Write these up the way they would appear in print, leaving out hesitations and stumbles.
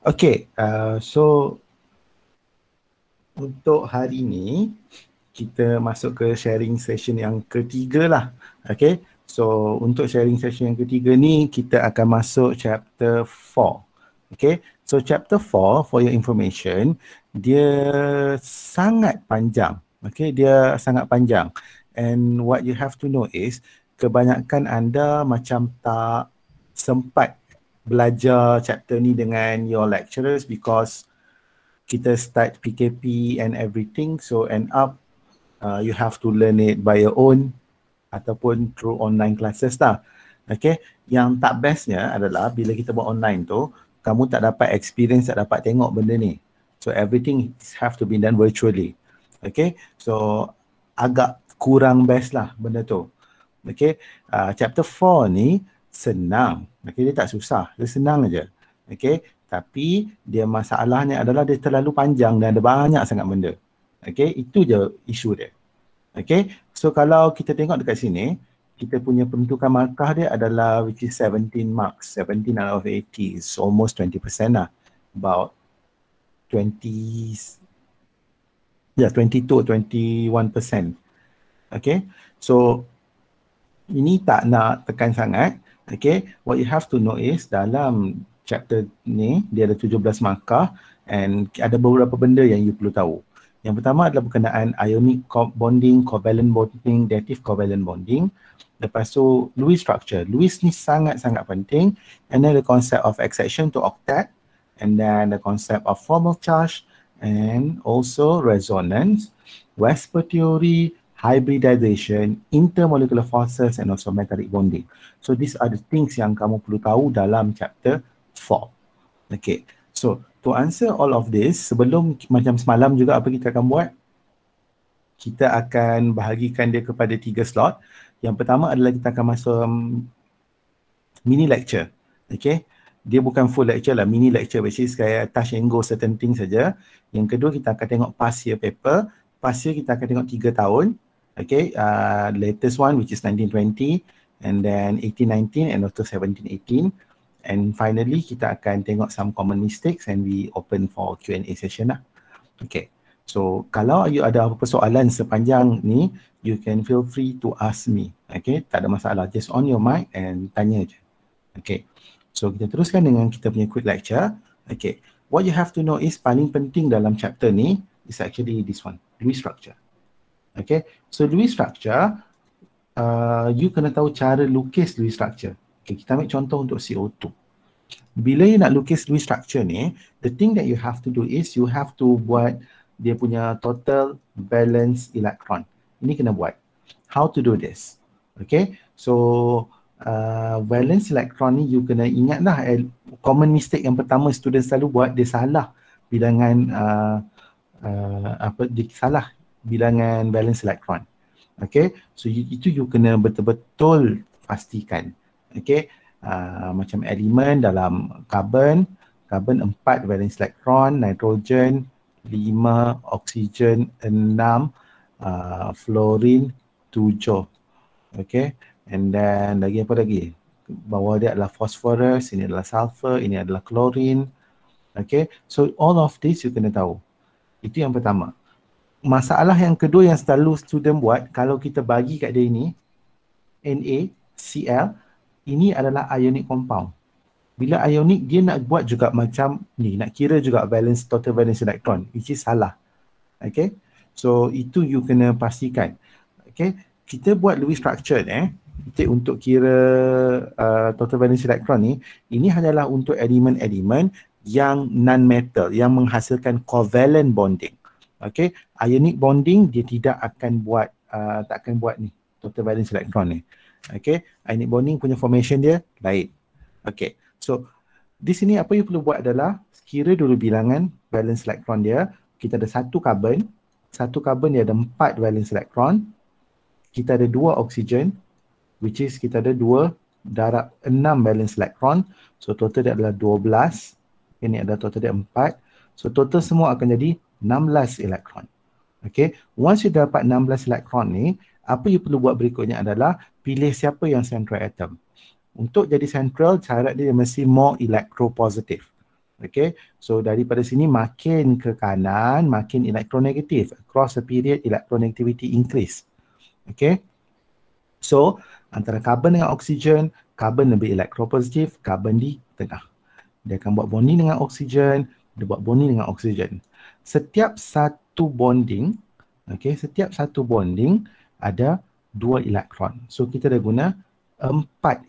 Okay, so untuk hari ini kita masuk ke sharing session yang ketiga lah. Okay, so untuk sharing session yang ketiga ni kita akan masuk chapter 4. Okay, so chapter 4 for your information, dia sangat panjang. Okay, dia sangat panjang. And what you have to know is, kebanyakan anda macam tak sempat belajar chapter ni dengan your lecturers because kita start PKP and everything, so end up you have to learn it by your own ataupun through online classes lah. Okay, yang tak bestnya adalah bila kita buat online tu, kamu tak dapat experience, tak dapat tengok benda ni. So everything have to be done virtually. Okay, so agak kurang best lah benda tu. Okay, chapter 4 ni senang. Okay, dia tak susah, dia senang aja. Okay, tapi dia masalahnya adalah dia terlalu panjang dan ada banyak sangat benda. Okay, itu je isu dia. Okay, so kalau kita tengok dekat sini, kita punya penentukan markah dia adalah which is 17 marks, 17 out of 80, so almost 20% lah. About 20, 22 21%. Okay, so ini tak nak tekan sangat. Okay, what you have to know is dalam chapter ni dia ada 17 markah and ada beberapa benda yang you perlu tahu. Yang pertama adalah berkenaan ionic bonding, covalent bonding, dative covalent bonding. Lepas tu Lewis structure. Lewis ni sangat-sangat penting. And then the concept of accession to octet, and then the concept of formal charge, and also resonance, Wesper theory, hybridization, intermolecular forces, and also metallic bonding. So these are the things yang kamu perlu tahu dalam chapter 4. Okay, so to answer all of this, sebelum macam semalam juga apa kita akan buat, kita akan bahagikan dia kepada 3 slot. Yang pertama adalah kita akan masuk mini lecture. Okay, dia bukan full lecture lah, mini lecture which is kayak touch and go certain things saja. Yang kedua kita akan tengok past year paper. Past year kita akan tengok 3 tahun. Okay, latest one which is 1920, and then 1819, and also 1718. And finally kita akan tengok some common mistakes and we open for Q&A session lah. Okay, so kalau you ada apa-apa soalan sepanjang ni, you can feel free to ask me. Okay, tak ada masalah, just on your mic and tanya je. Okay, so kita teruskan dengan kita punya quick lecture. Okay, what you have to know is paling penting dalam chapter ni is actually this one, Lewis structure. Okay, so Lewis structure, you kena tahu cara lukis Lewis structure. Okay, kita ambil contoh untuk CO2. Bila you nak lukis Lewis structure ni, the thing that you have to do is you have to buat dia punya total valence electron. Ini kena buat. How to do this? Okay, so valence electron ni you kena ingat lah, common mistake yang pertama student selalu buat, dia salah bilangan dia salah bilangan valence electron. Okay, so itu you kena betul-betul pastikan. Okay, macam elemen dalam carbon 4 valence electron, nitrogen 5, oksigen 6, fluorine 7. Okay, and then lagi apa lagi? Bawah dia adalah phosphorus, ini adalah sulfur, ini adalah chlorine. Okay, so all of this you kena tahu. Itu yang pertama. Masalah yang kedua yang selalu student buat, kalau kita bagi kat dia ini NaCl, ini adalah ionic compound. Bila ionic, dia nak buat juga macam ni, nak kira juga valence, total valence electron, which is salah. Okay, so itu you kena pastikan. Okay, kita buat Lewis structure untuk kira total valence electron ni, ini hanyalah untuk elemen-elemen yang non-metal, yang menghasilkan covalent bonding. Okay, ionic bonding dia tidak akan buat, tak akan buat ni, total valence electron ni. Okay, ionic bonding punya formation dia lain. Okay, so di sini apa you perlu buat adalah kira dulu bilangan valence electron dia. Kita ada satu carbon dia ada 4 valence electron. Kita ada 2 oksigen, which is kita ada 2 darab 6 valence electron. So total dia adalah 12. Ini adalah total dia 4. So total semua akan jadi 16 elektron. Okay, once you dapat 16 elektron ni, apa you perlu buat berikutnya adalah pilih siapa yang central atom. Untuk jadi central, syarat dia mesti more electropositive. Okay, so daripada sini makin ke kanan, makin elektronegatif. Across the period, electronegativity increase. Okay, so antara karbon dengan oksigen, karbon lebih elektropositif, karbon di tengah. Dia akan buat bonding dengan oksigen, dia buat bonding dengan oksigen. Setiap satu bonding, okay, setiap satu bonding ada 2 elektron. So kita dah guna 4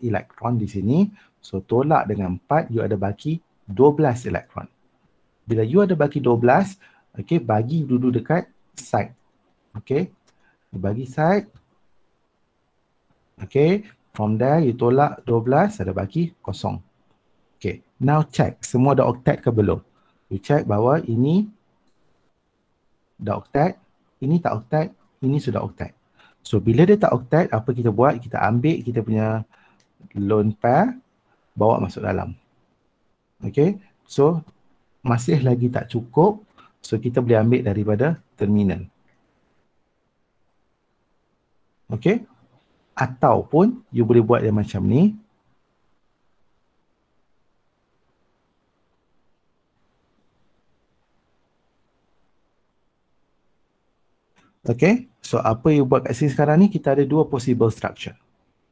elektron di sini. So tolak dengan 4, you ada baki 12 elektron. Bila you ada baki 12, okay, bagi dulu dekat side. Okay, bagi side. Okay, from there you tolak 12, ada baki kosong. Okay, now check. Semua dah octet ke belum? You check bahawa ini dah octet, ini tak octet, ini sudah octet. So, bila dia tak octet, apa kita buat? Kita ambil kita punya lone pair, bawa masuk dalam. Okay, so masih lagi tak cukup. So, kita boleh ambil daripada terminal. Okay, ataupun you boleh buat dia macam ni. Okay, so apa you buat kat sini sekarang ni, kita ada 2 possible structure.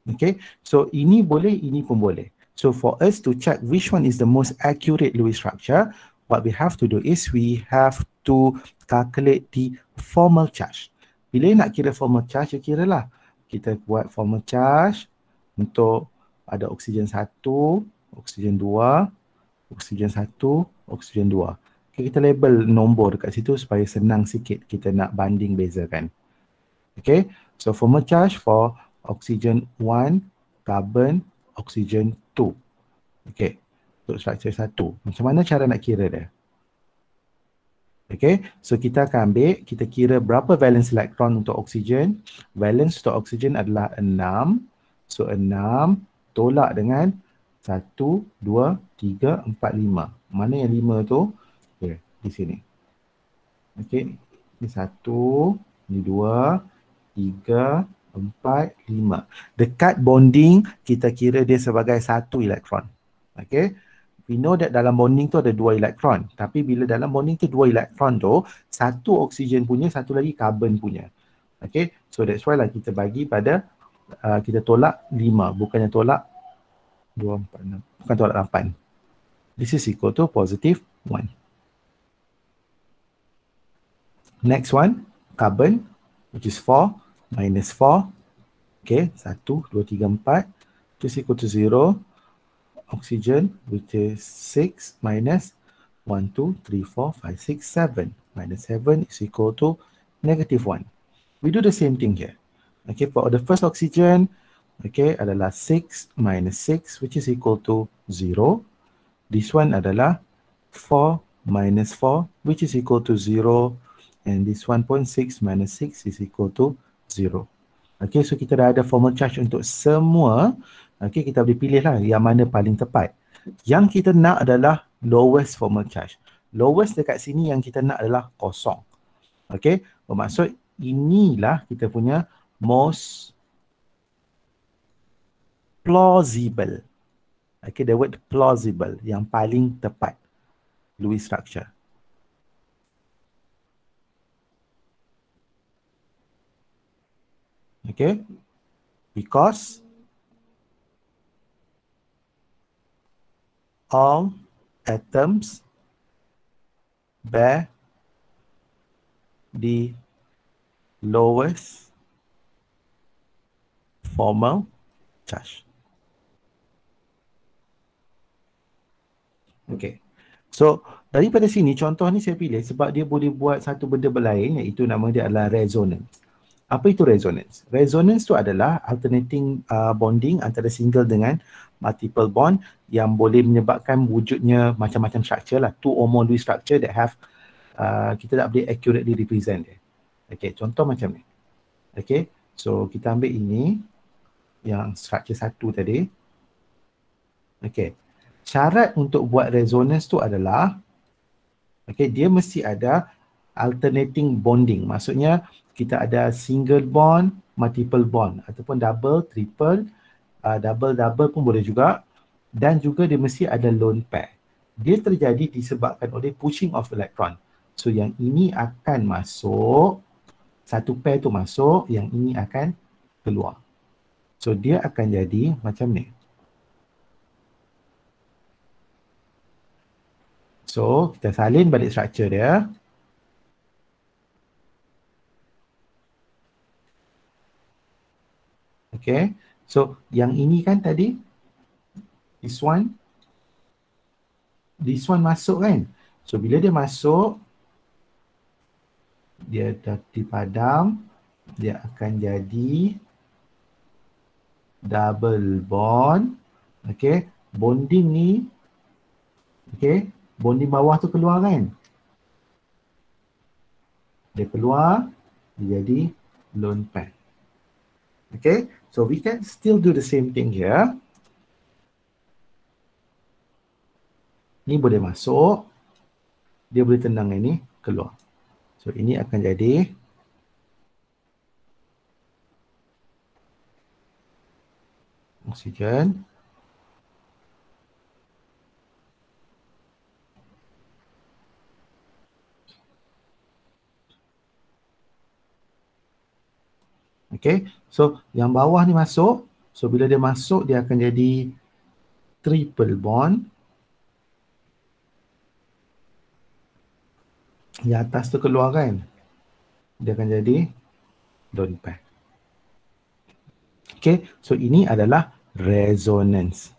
Okay, so ini boleh, ini pun boleh. So for us to check which one is the most accurate Lewis structure, what we have to do is we have to calculate the formal charge. Bila nak kira formal charge, you kira lah. Kita buat formal charge untuk ada oksigen 1, oksigen 2, oksigen 1, oksigen 2. Okay, kita label nombor dekat situ supaya senang sikit kita nak banding bezakan. Okay, so formal charge for oxygen 1, carbon, oxygen 2. Okay, untuk struktur 1. Macam mana cara nak kira dia? Okay, so kita akan ambil, kita kira berapa valence elektron untuk oksigen. Valence untuk oksigen adalah 6. So 6 tolak dengan 1, 2, 3, 4, 5. Mana yang 5 tu? Okay, di sini. Okay, ini 1, ini 2, 3, 4, 5. Dekat bonding, kita kira dia sebagai 1 elektron. Okay. We know that dalam bonding tu ada 2 elektron. Tapi bila dalam bonding tu 2 elektron tu, 1 oksigen punya, 1 lagi karbon punya. Okay. So that's why lah kita bagi pada, kita tolak 5. Bukannya tolak 2, 4, 6. Bukan tolak 8. This is equal to positive 1. Next one, carbon, which is 4. Minus 4. Okay, 1, 2, 3, 4. This is equal to 0. Oxygen, which is 6 minus 1, 2, 3, 4, 5, 6, 7. Minus 7 is equal to negative 1. We do the same thing here. Okay, for the first oxygen, okay, adalah 6 minus 6, which is equal to 0. This one adalah 4 minus 4, which is equal to 0. And this 1.6 minus 6 is equal to 0. Okay, so kita dah ada formal charge untuk semua. Okay, kita boleh pilih lah yang mana paling tepat. Yang kita nak adalah lowest formal charge. Lowest dekat sini yang kita nak adalah kosong. Okay, bermaksud inilah kita punya most plausible. Okay, the word plausible, yang paling tepat Lewis structure. Okay, because all atoms bear the lowest formal charge. Okay, so daripada sini contoh ni saya pilih sebab dia boleh buat satu benda berlain, iaitu nama dia adalah resonance. Apa itu resonance? Resonance tu adalah alternating bonding antara single dengan multiple bond yang boleh menyebabkan wujudnya macam-macam structure lah. 2 or more Lewis structure that have, kita tak boleh accurately represent dia. Okay, contoh macam ni. Okay, so kita ambil ini, yang structure 1 tadi. Okay, syarat untuk buat resonance tu adalah, okay, dia mesti ada alternating bonding. Maksudnya, kita ada single bond, multiple bond ataupun double, triple, double pun boleh juga, dan juga dia mesti ada lone pair. Dia terjadi disebabkan oleh pushing of electron. So yang ini akan masuk, satu pair tu masuk, yang ini akan keluar. So dia akan jadi macam ni. So kita salin balik structure dia. Okay. So yang ini kan tadi, this one masuk kan. So bila dia masuk, dia dah dipadam, dia akan jadi double bond. Okay. Bonding ni, okay, bonding bawah tu keluar kan. Dia keluar, dia jadi lone pair. Okay. So we can still do the same thing here. Ni boleh masuk, dia boleh tenang ini keluar. So ini akan jadi oksigen. Okay, so yang bawah ni masuk. So bila dia masuk, dia akan jadi triple bond. Yang atas tu keluar kan, dia akan jadi lone pair. Okay, so ini adalah resonance.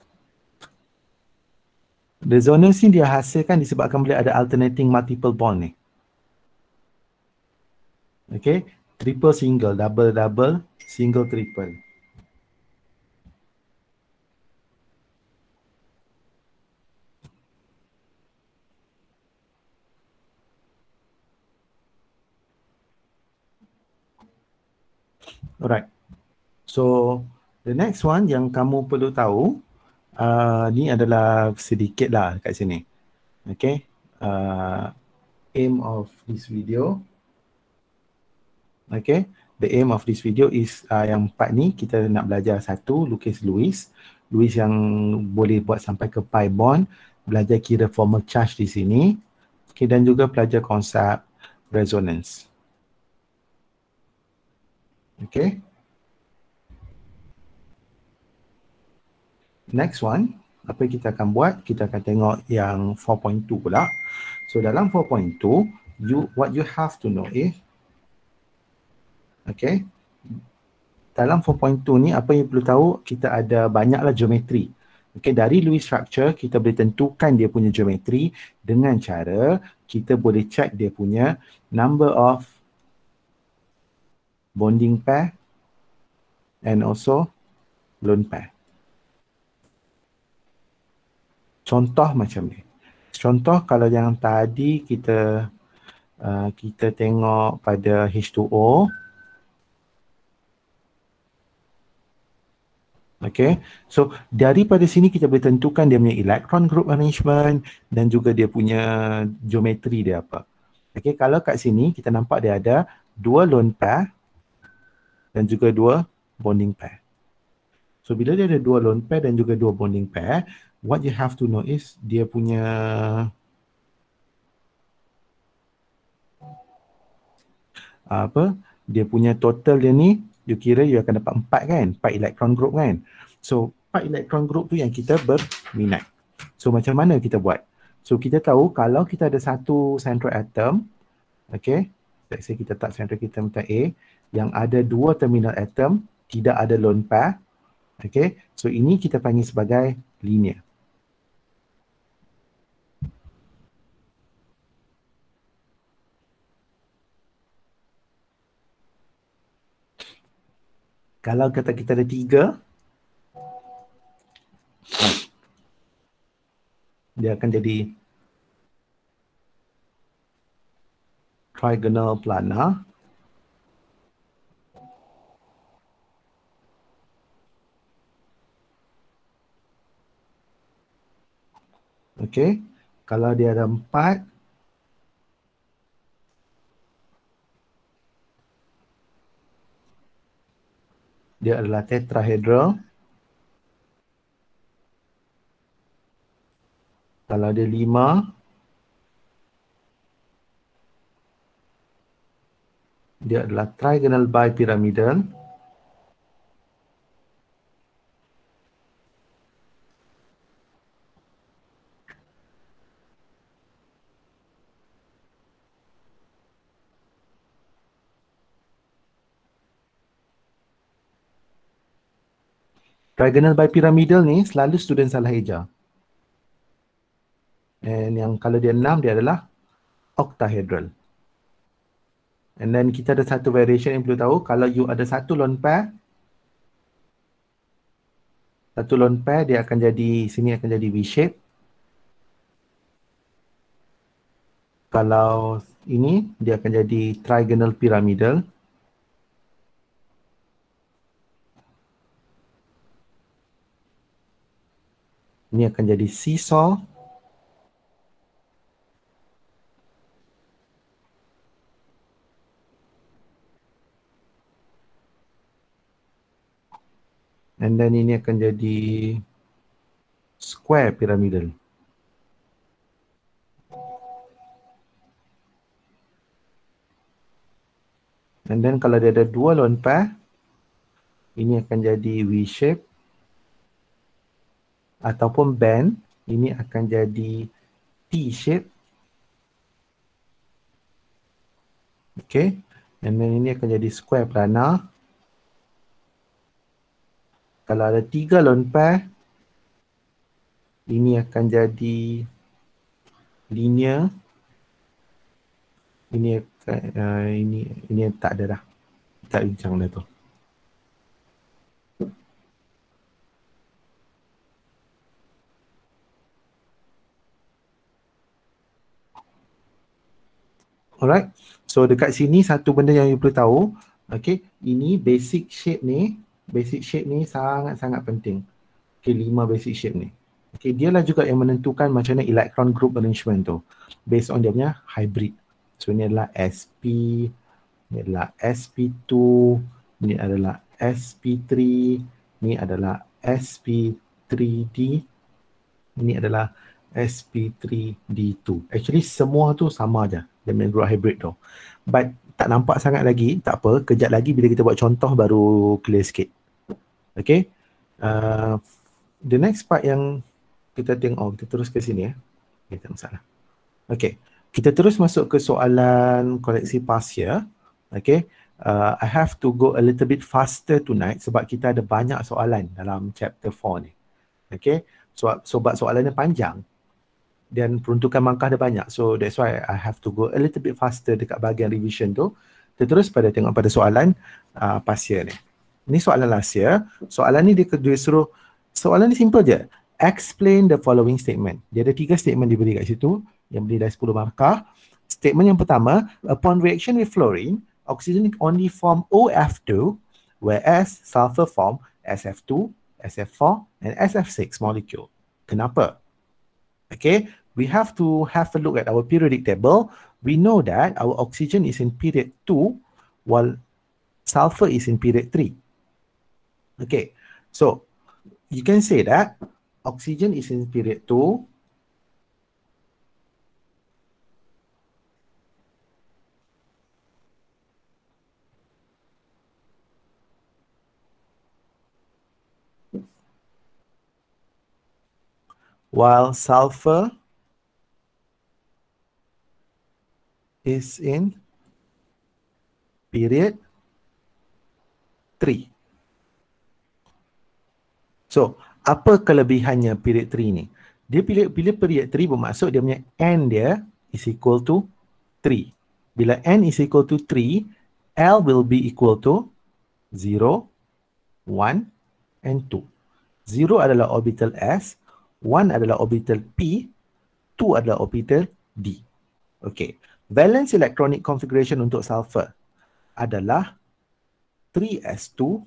Resonance ni dia hasilkan disebabkan boleh ada alternating multiple bond ni. Okay, triple single, double double, single triple. Alright. So the next one yang kamu perlu tahu, ni adalah sedikit lah kat sini. Okay. Aim of this video. Okay. The aim of this video is yang part ni kita nak belajar satu, lukis Lewis. Lewis yang boleh buat sampai ke pi bond. Belajar kira formal charge di sini. Okay. Dan juga belajar konsep resonance. Okay. Next one, apa yang kita akan buat? Kita akan tengok yang 4.2 pula. So dalam 4.2, what you have to know is, okay, dalam 4.2 ni apa yang perlu tahu, kita ada banyaklah geometri. Okay, dari Lewis structure, kita boleh tentukan dia punya geometri dengan cara kita boleh check dia punya number of bonding pair and also lone pair. Contoh macam ni. Contoh kalau yang tadi kita tengok pada H2O. Okay, so daripada sini kita boleh tentukan dia punya electron group arrangement dan juga dia punya geometri dia apa. Okay, kalau kat sini kita nampak dia ada dua lone pair dan juga dua bonding pair. So bila dia ada dua lone pair dan juga dua bonding pair, what you have to know is dia punya dia punya total dia ni, you kira you akan dapat 4 kan, 4 electron group kan. So 4 electron group tu yang kita berminat. So macam mana kita buat? So kita tahu kalau kita ada satu central atom, okay, let's say kita tak central atom A, yang ada dua terminal atom, tidak ada lone pair, okay, so ini kita panggil sebagai linear. Kalau kata kita ada 3, dia akan jadi trigonal planar. Okay, kalau dia ada 4, dia adalah tetrahedral. Kalau dia 5, dia adalah trigonal bipyramidal. Trigonal bipyramidal ni selalu student salah eja. And yang kalau dia 6, dia adalah octahedral. And then kita ada satu variation yang perlu tahu. Kalau you ada satu lone pair, dia akan jadi, sini akan jadi V-shape. Kalau ini, dia akan jadi trigonal pyramidal. Ini akan jadi seesaw. And then ini akan jadi square pyramidal. And then kalau dia ada dua lone pair, ini akan jadi V-shape. Ataupun band, ini akan jadi T-shape. Okay. And then ini akan jadi square planar. Kalau ada 3 lone pair, ini akan jadi linear. Ini ini tak ada dah. Tak bincang dah tu. Alright. So dekat sini satu benda yang you perlu tahu, okay, ini basic shape ni sangat-sangat penting. Okay, 5 basic shape ni. Okay, dialah juga yang menentukan macam mana electron group arrangement tu based on dia punya hybrid. So ni adalah SP, ni adalah SP2, ni adalah SP3, ni adalah SP3D, ini adalah SP3D2. Actually semua tu sama aja dia punya group hybrid tu. But tak nampak sangat lagi, tak apa, kejap lagi bila kita buat contoh baru clear sikit. Okay. The next part yang kita tengok, kita terus ke sini ya. Okay, tak masalah. Okay. Kita terus masuk ke soalan koleksi Pasir. Okay. I have to go a little bit faster tonight sebab kita ada banyak soalan dalam chapter 4 ni. Okay. Sebab soalannya panjang dan peruntukan markah dia banyak. So that's why I have to go a little bit faster dekat bahagian revision tu. Kita terus tengok pada soalan Pasir ni. Ini soalan last year. Soalan ni dia suruh, soalan ni simple je. Explain the following statement. Dia ada 3 statement diberi kat situ yang beri dari 10 markah. Statement yang pertama, upon reaction with fluorine, oxygen only form OF2 whereas sulfur form SF2, SF4 and SF6 molecule. Kenapa? Okay, we have to have a look at our periodic table. We know that our oxygen is in period 2 while sulfur is in period 3. Okay, so you can say that oxygen is in period 2, while sulfur is in period 3. So, apa kelebihannya period 3 ni? Dia bila period 3 bermaksud dia punya N dia is equal to 3. Bila N is equal to 3, L will be equal to 0, 1 and 2. 0 adalah orbital S, 1 adalah orbital P, 2 adalah orbital D. Okay. Valence electronic configuration untuk sulfur adalah 3s2,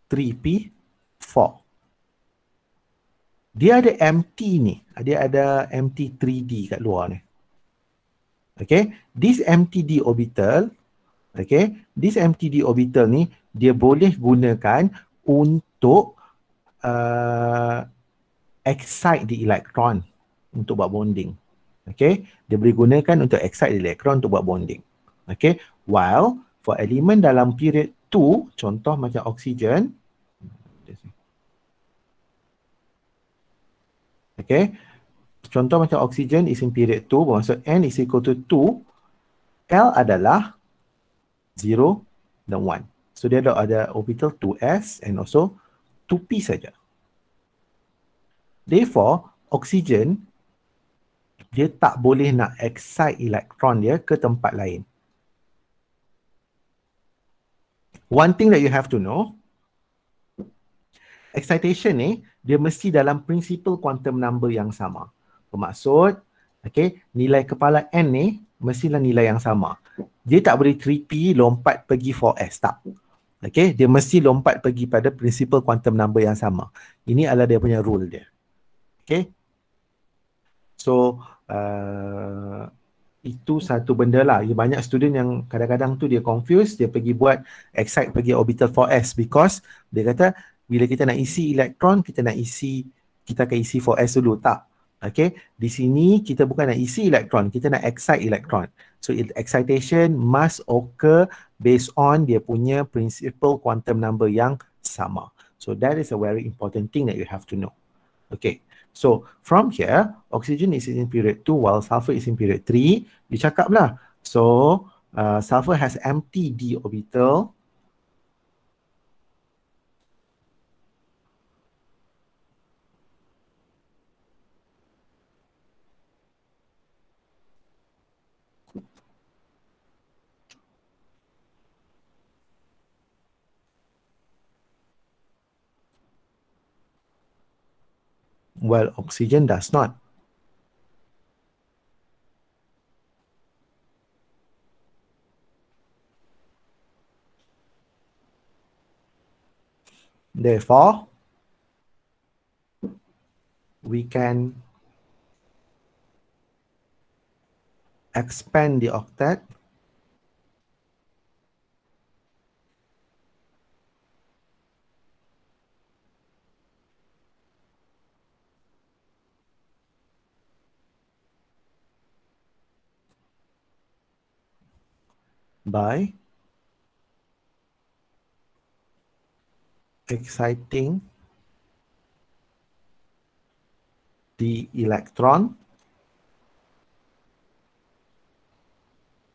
3p4. Dia ada empty ni. Dia ada empty 3d kat luar ni. Okay. This empty d orbital, okay, this empty d orbital ni dia boleh gunakan untuk excite the electron untuk buat bonding. Okay, dia boleh gunakan untuk excite the electron untuk buat bonding. Okay, while for elemen dalam period 2, contoh macam oksigen, okay, contoh macam oksigen is in period 2, bermaksud N is equal to 2, L adalah 0 dan 1. So dia ada orbital 2s and also 2p saja. Therefore, oksigen dia tak boleh nak excite elektron dia ke tempat lain. One thing that you have to know, excitation ni dia mesti dalam principal quantum number yang sama. Bermaksud, okay, nilai kepala N ni mestilah nilai yang sama. Dia tak boleh 3p lompat pergi 4s, tak. Okay, dia mesti lompat pergi pada principal quantum number yang sama. Ini adalah dia punya rule dia. Okay. So, itu satu benda lah. Banyak student yang kadang-kadang tu dia confuse, dia pergi buat excite pergi orbital 4s because dia kata bila kita nak isi elektron, kita akan isi 4s dulu. Tak. Okay. Di sini kita bukan nak isi elektron, kita nak excite elektron. So excitation must occur based on dia punya principal quantum number yang sama. So that is a very important thing that you have to know. Okay. So from here, oxygen is in period 2 while sulfur is in period 3. You cakap lah. So sulfur has empty d orbital. While oxygen does not. Therefore, we can expand the octet by exciting the electron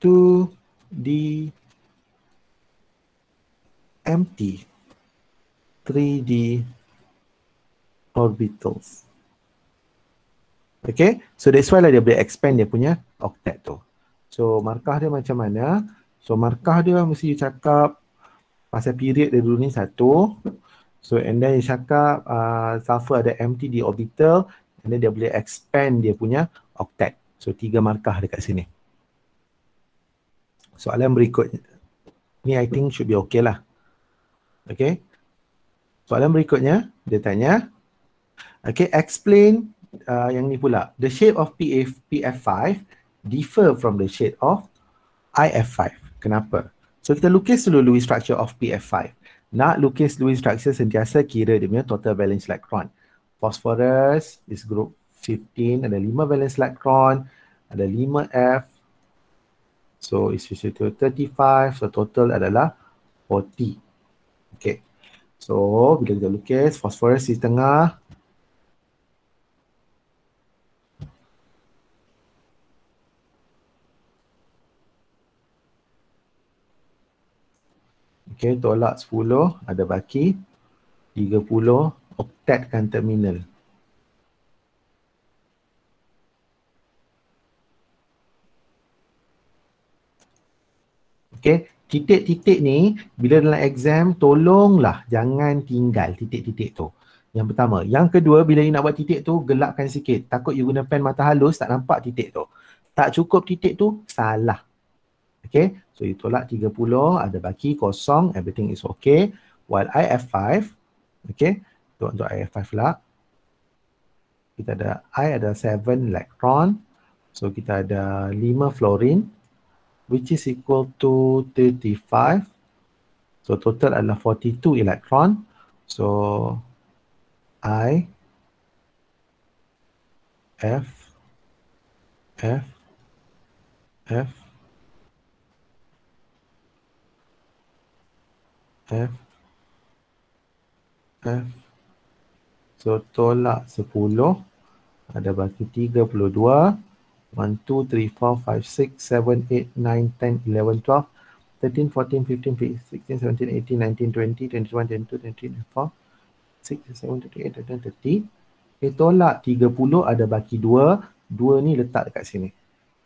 to the empty 3D orbitals. Okay, so that's why lah dia boleh expand dia punya octet tu. So markah dia macam mana? So markah dia mesti cakap pasal period dia dulu ni 1. So and then dia cakap sulfur ada empty di orbital and then dia boleh expand dia punya octet. So 3 markah dekat sini. Soalan berikutnya. Ni I think should be okay lah. Okay. Soalan berikutnya dia tanya, okay, explain yang ni pula. The shape of PF5 differ from the shape of IF5. Kenapa? So kita lukis dulu Lewis structure of PF5. Nak lukis Lewis structure sentiasa kira dia punya total valence electron. Phosphorus is group 15, ada 5 valence electron, ada 5F. So is equal to 35, so total adalah 40. Okay. So bila kita lukis phosphorus di tengah, okay, tolak 10, ada baki 30, octet kan terminal. Okay, titik-titik ni bila dalam exam tolonglah jangan tinggal titik-titik tu. Yang pertama. Yang kedua, bila you nak buat titik tu, gelapkan sikit. Takut you guna pen mata halus, tak nampak titik tu. Tak cukup titik tu, salah. Okay, so you tolak 30, ada baki kosong, everything is okay. While IF5, okay, untuk IF5 lah, kita ada I ada 7 electron, so kita ada 5 fluorine, which is equal to 35. So total adalah 42 electron. So I F, F, F, F, F. So tolak 10 ada baki 32. 1, 2, 3, 4, 5, 6, 7, 8, 9, 10, 11, 12, 13, 14, 15, 16, 17, 18, 19, 20, 21, 22, 23, 24, 6, 7, 28, 29, 30. Tolak 30 ada baki 2. 2 ni letak dekat sini.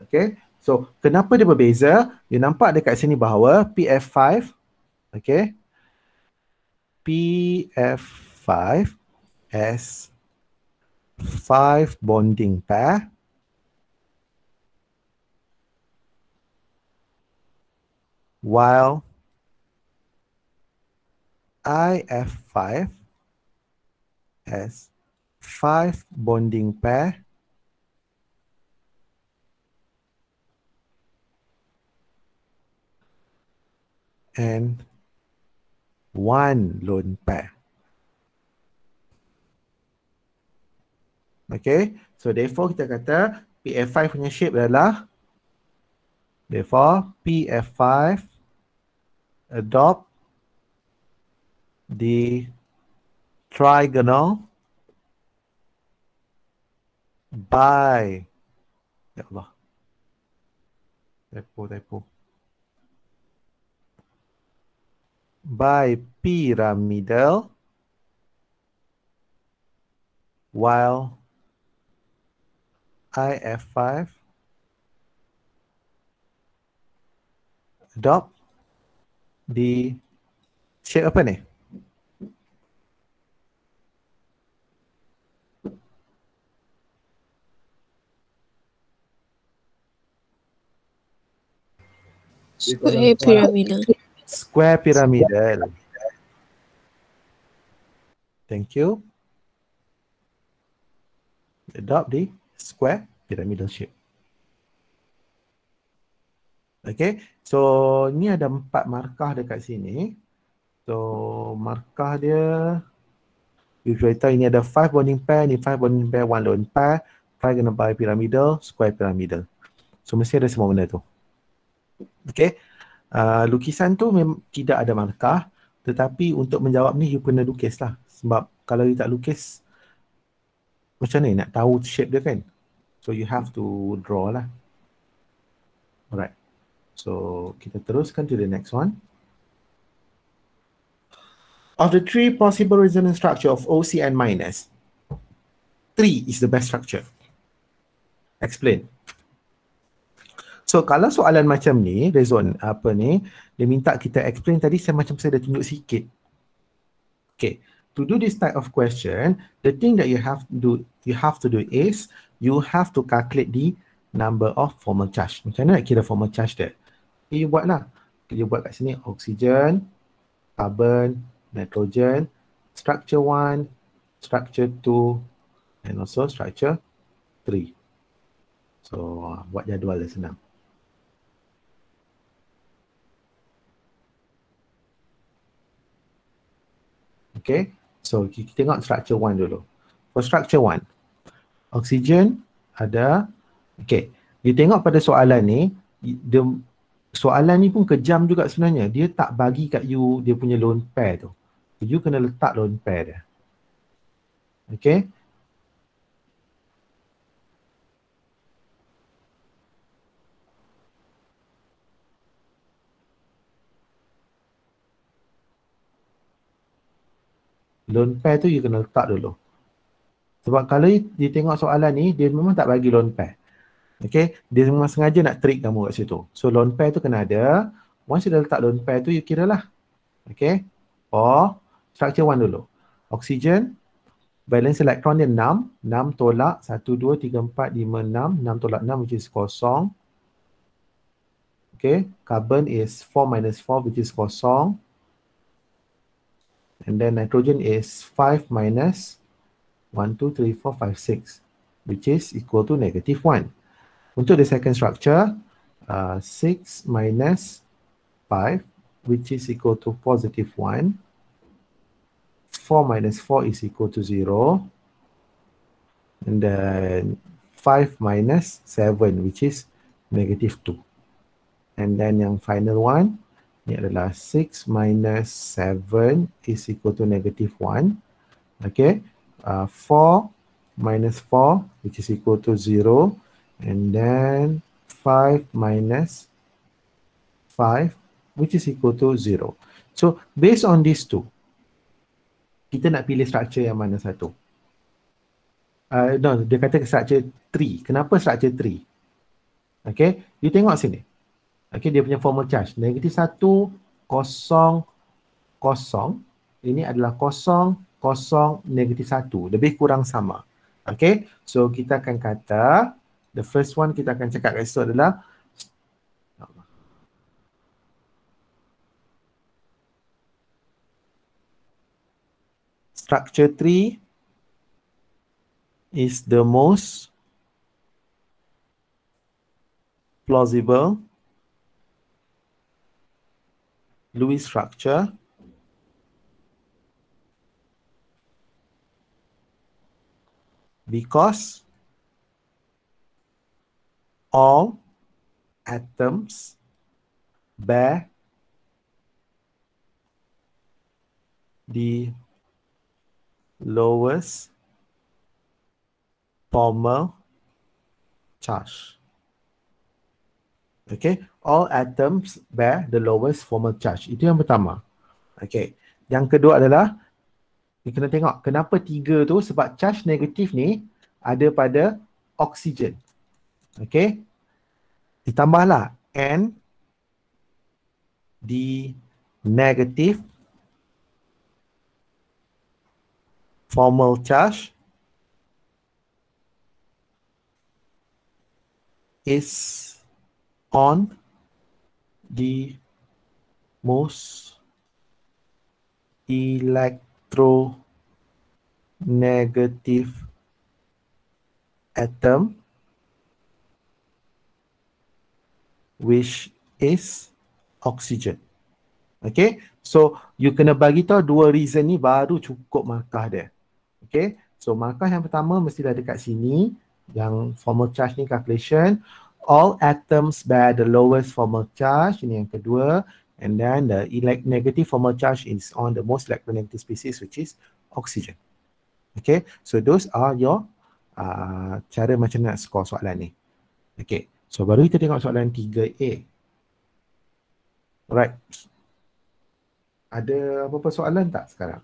Okay. So, kenapa dia berbeza? Dia nampak dekat sini bahawa PF5, okay, PF5 has 5 bonding pair, while IF5 has 5 bonding pair and 1 lone pair. Okay, so therefore kita kata PF5 punya shape adalah, therefore PF5 adopt the trigonal by, ya Allah, typo, by pyramidal, while IF5 adopt the shape apa ni? Square pyramidal. Square pyramidal. Thank you. Adopt the square pyramidal shape. Okay, so ni ada 4 markah dekat sini. So markah dia, usually ini ada 5 bonding pair, ni 5 bonding pair, 1 lone pair, trigonal by pyramidal, square pyramidal. So mesti ada semua benda tu. Okay, lukisan tu tidak ada markah, tetapi untuk menjawab ni you kena lukis lah. Sebab kalau you tak lukis, macam ni nak tahu shape dia kan? So you have to draw lah. Alright. So kita teruskan to the next one. Of the 3 possible resonance structure of OCN minus, 3 is the best structure. Explain. So kalau soalan macam ni, reson apa ni, dia minta kita explain tadi, saya dah tunjuk sikit. Okay, to do this type of question, the thing that you have to do is you have to calculate the number of formal charge. Macam mana nak kira formal charge dia? Okay, you buat lah. You buat kat sini oxygen, carbon, nitrogen, structure 1, structure 2, and also structure 3. So buat jadual dia senang. Okay, so kita tengok structure 1 dulu. For structure 1, oxygen ada, okay, you tengok pada soalan ni, soalan ni pun kejam juga sebenarnya. Dia tak bagi kat you dia punya lone pair tu. You kena letak lone pair dia. Okay. Lone pair tu you kena letak dulu. Sebab kalau dia tengok soalan ni, dia memang tak bagi lone pair. Okay, dia memang sengaja nak trick kamu kat situ. So lone pair tu kena ada. Once you dah letak lone pair tu, you kira lah. Okay, for structure 1 dulu. Oxygen, valence electron dia 6. 6 tolak 1, 2, 3, 4, 5, 6. 6 tolak 6 which is kosong. Okay, carbon is 4 minus 4 which is kosong. And then nitrogen is 5 minus 1, 2, 3, 4, 5, 6 which is equal to negative 1. Untuk the second structure, 6 minus 5 which is equal to positive 1. 4 minus 4 is equal to 0. And then 5 minus 7, which is negative 2. And then yang final one, ni adalah 6 minus 7 is equal to negative 1. Okay, 4 minus 4, which is equal to 0. And then 5 minus 5, which is equal to 0. So, based on these two, kita nak pilih structure yang mana satu? No, dia kata structure 3. Kenapa structure 3? Okay, you tengok sini. Okay, dia punya formal charge. Negatif 1, 0, 0. Ini adalah 0, 0, negatif 1. Lebih kurang sama. Okay, so kita akan kata, the first one kita akan cakap kat situ adalah structure 3 is the most plausible Lewis structure because all atoms bear the lowest formal charge. Okay, all atoms bear the lowest formal charge. Itu yang pertama. Okay, yang kedua adalah kita kena tengok kenapa 3 tu, sebab charge negatif ni ada pada oksigen. Okay, ditambahlah N di negative formal charge is on the most electronegative atom, which is oxygen. Okay, so you kena bagi tahu dua reason ni baru cukup markah dia. Okay, so markah yang pertama mestilah dekat sini, yang formal charge ni calculation. All atoms bear the lowest formal charge, ini yang kedua. And then the negative formal charge is on the most electronegative species, which is oxygen. Okay, so those are your cara macam nak score soalan ni. Okay, so baru kita tengok soalan 3A. Alright. Ada apa-apa soalan tak sekarang?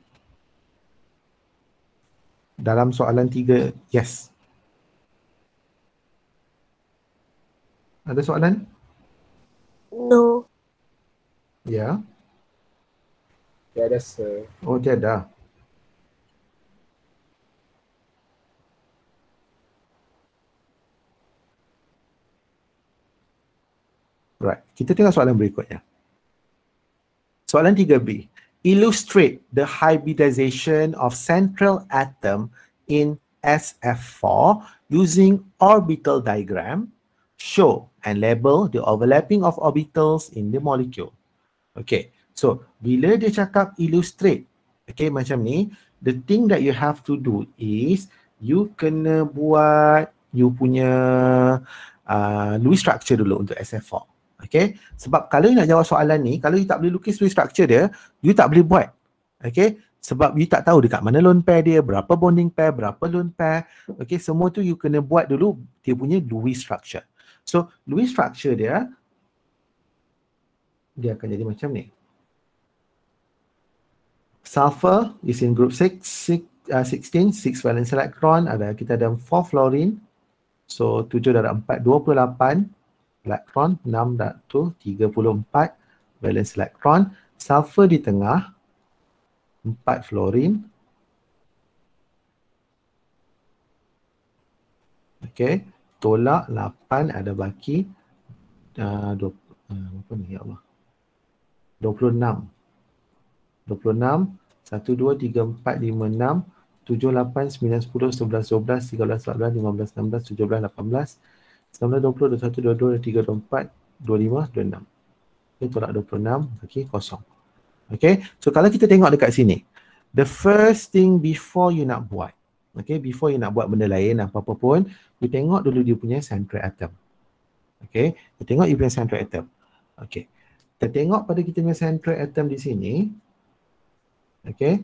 Dalam soalan 3, yes. Ada soalan? No. Ya. Tiada, sir. Oh, tiada. Right. Kita tengok soalan berikutnya. Soalan 3B. Illustrate the hybridization of central atom in SF4 using orbital diagram. Show and label the overlapping of orbitals in the molecule. Okay, so bila dia cakap illustrate, okay, macam ni, the thing that you have to do is you kena buat you punya Lewis structure dulu untuk SF4. Okay, sebab kalau you nak jawab soalan ni, kalau you tak boleh lukis Lewis structure dia, you tak boleh buat. Okay, sebab you tak tahu dekat mana lone pair dia, berapa bonding pair, berapa lone pair. Okay, semua tu you kena buat dulu dia punya Lewis structure. So, Lewis structure dia akan jadi macam ni. Sulfur is in group 16, 6 valence electron, kita ada 4 fluorine. So, 7 darab 4, 28 elektron, 6 darab 2, 34 valence electron. Sulfur di tengah, 4 fluorine. Okay. Tolak 8, ada baki apa ni ya Allah, 26 1, 2, 3, 4, 5, 6, 7, 8, 9, 10, 11, 12, 13, 14, 15, 16, 17, 18, 19, 20, 21, 22, 23, 24, 25, 26. Okay, tolak 26, okay, kosong. Okay, so kalau kita tengok dekat sini, the first thing before you nak buat, Okay, before you nak buat benda lain, apa-apa pun, you tengok dulu dia punya central atom. Okay, you tengok you punya central atom. Okay, kita tengok pada kita punya central atom di sini. Okay,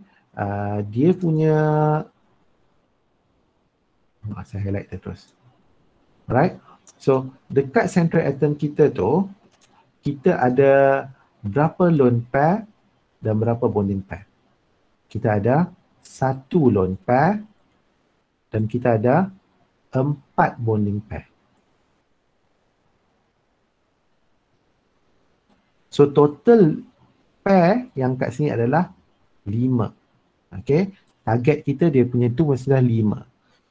dia punya, saya highlight terus. Right, so dekat central atom kita tu, kita ada berapa lone pair dan berapa bonding pair. Kita ada 1 lone pair dan kita ada 4 bonding pair. So total pair yang kat sini adalah 5. Okay, target kita dia punya tu mestilah 5.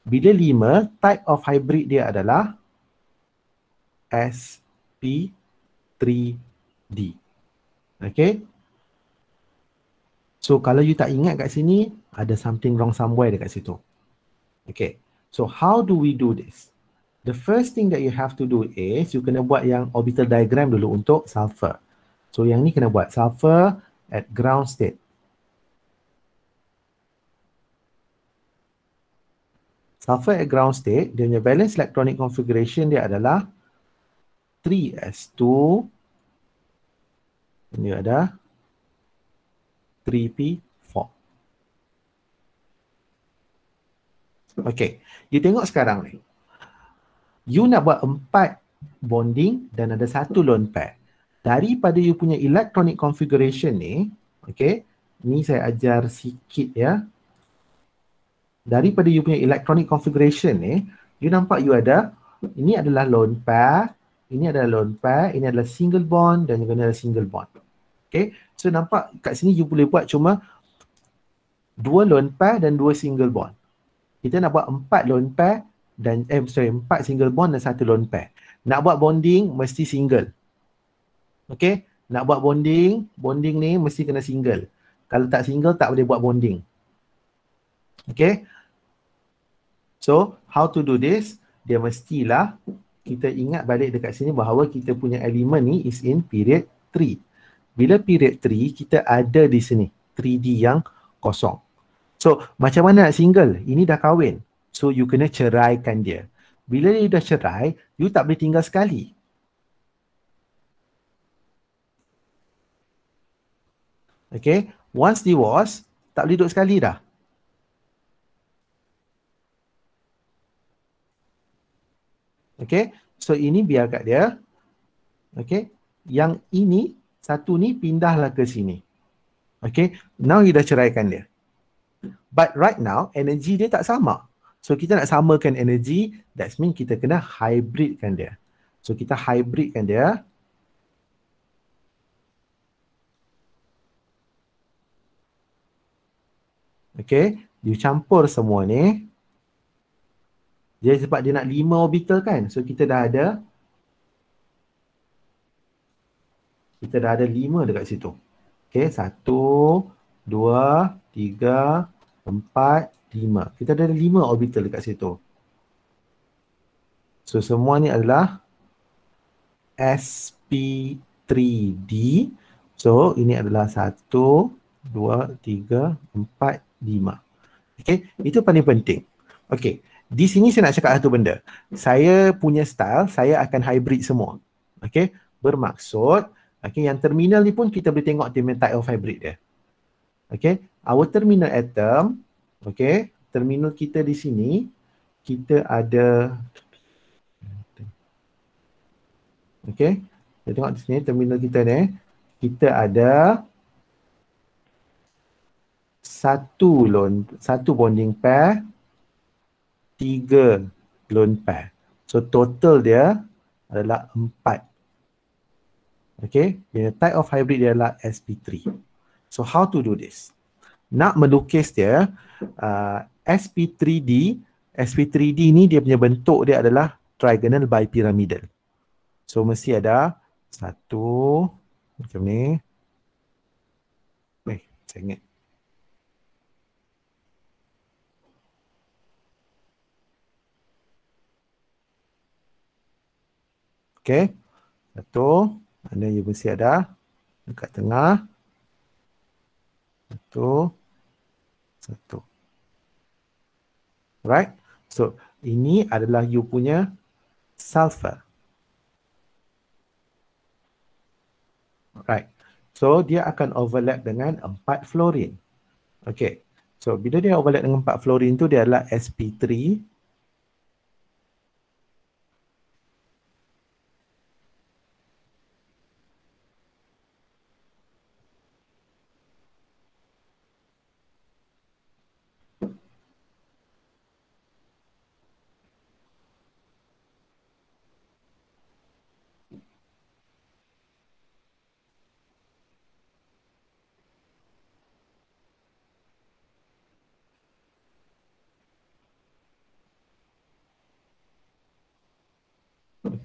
Bila 5, type of hybrid dia adalah sp3d. Okay, so kalau you tak ingat kat sini, ada something wrong somewhere dekat situ. Okay, so how do we do this? The first thing that you have to do is, you kena buat yang orbital diagram dulu untuk sulfur. So yang ni kena buat sulfur at ground state. Sulfur at ground state, dia punya valence electronic configuration dia adalah 3s2. Ini ada 3p4. Okay, you tengok sekarang ni. You nak buat 4 bonding dan ada 1 lone pair. Daripada you punya electronic configuration ni, okay, ni saya ajar sikit ya. Daripada you punya electronic configuration ni, you nampak you ada, ini adalah lone pair, ini adalah lone pair, ini adalah single bond dan juga ini adalah single bond. Okay, so nampak kat sini you boleh buat cuma 2 lone pair dan 2 single bond. Kita nak buat 4 lone pair dan 4 single bond dan 1 lone pair. Nak buat bonding mesti single. Okay, nak buat bonding ni mesti kena single. Kalau tak single tak boleh buat bonding. Okay, so how to do this? Dia mestilah kita ingat balik dekat sini bahawa kita punya elemen ni is in period 3. Bila period 3, kita ada di sini 3D yang kosong. So, macam mana nak single? Ini dah kahwin. So, you kena ceraikan dia. Bila you dah cerai, you tak boleh tinggal sekali. Okay, once divorce, tak boleh duduk sekali dah. Okay, so ini biar kat dia. Okay, yang ini, satu ni pindahlah ke sini. Okay, now you dah ceraikan dia. But right now, energi dia tak sama. So, kita nak samakan energi, that means kita kena hybridkan dia. So, kita hybridkan dia. Okay, you campur semua ni. Dia sebab dia nak 5 orbital kan. So, kita dah ada 5 dekat situ. Okay, 1, 2, 3, 4, 5. Kita ada 5 orbital dekat situ. So, semua ni adalah sp3d. So, ini adalah 1, 2, 3, 4, 5. Okay, itu paling penting. Okay, di sini saya nak cakap satu benda. Saya punya style, saya akan hybrid semua. Okay, bermaksud, okay, yang terminal ni pun kita boleh tengok type of hybrid dia. Okay, our terminal atom, okay, terminal kita di sini, kita ada, okay, kita tengok di sini terminal kita ni, kita ada satu bonding pair, 3 lone pair. So total dia adalah 4. Okay, type of hybrid dia adalah sp3. So how to do this? Nak melukis dia, sp3d ni dia punya bentuk dia adalah trigonal bipyramidal. So mesti ada satu macam ni. Saya ingat. Okay, satu, mana you mesti ada dekat tengah. Satu. Right? So, ini adalah you punya sulfur. Right. So, dia akan overlap dengan 4 fluorine. Okay. So, bila dia overlap dengan 4 fluorine tu, dia adalah sp3.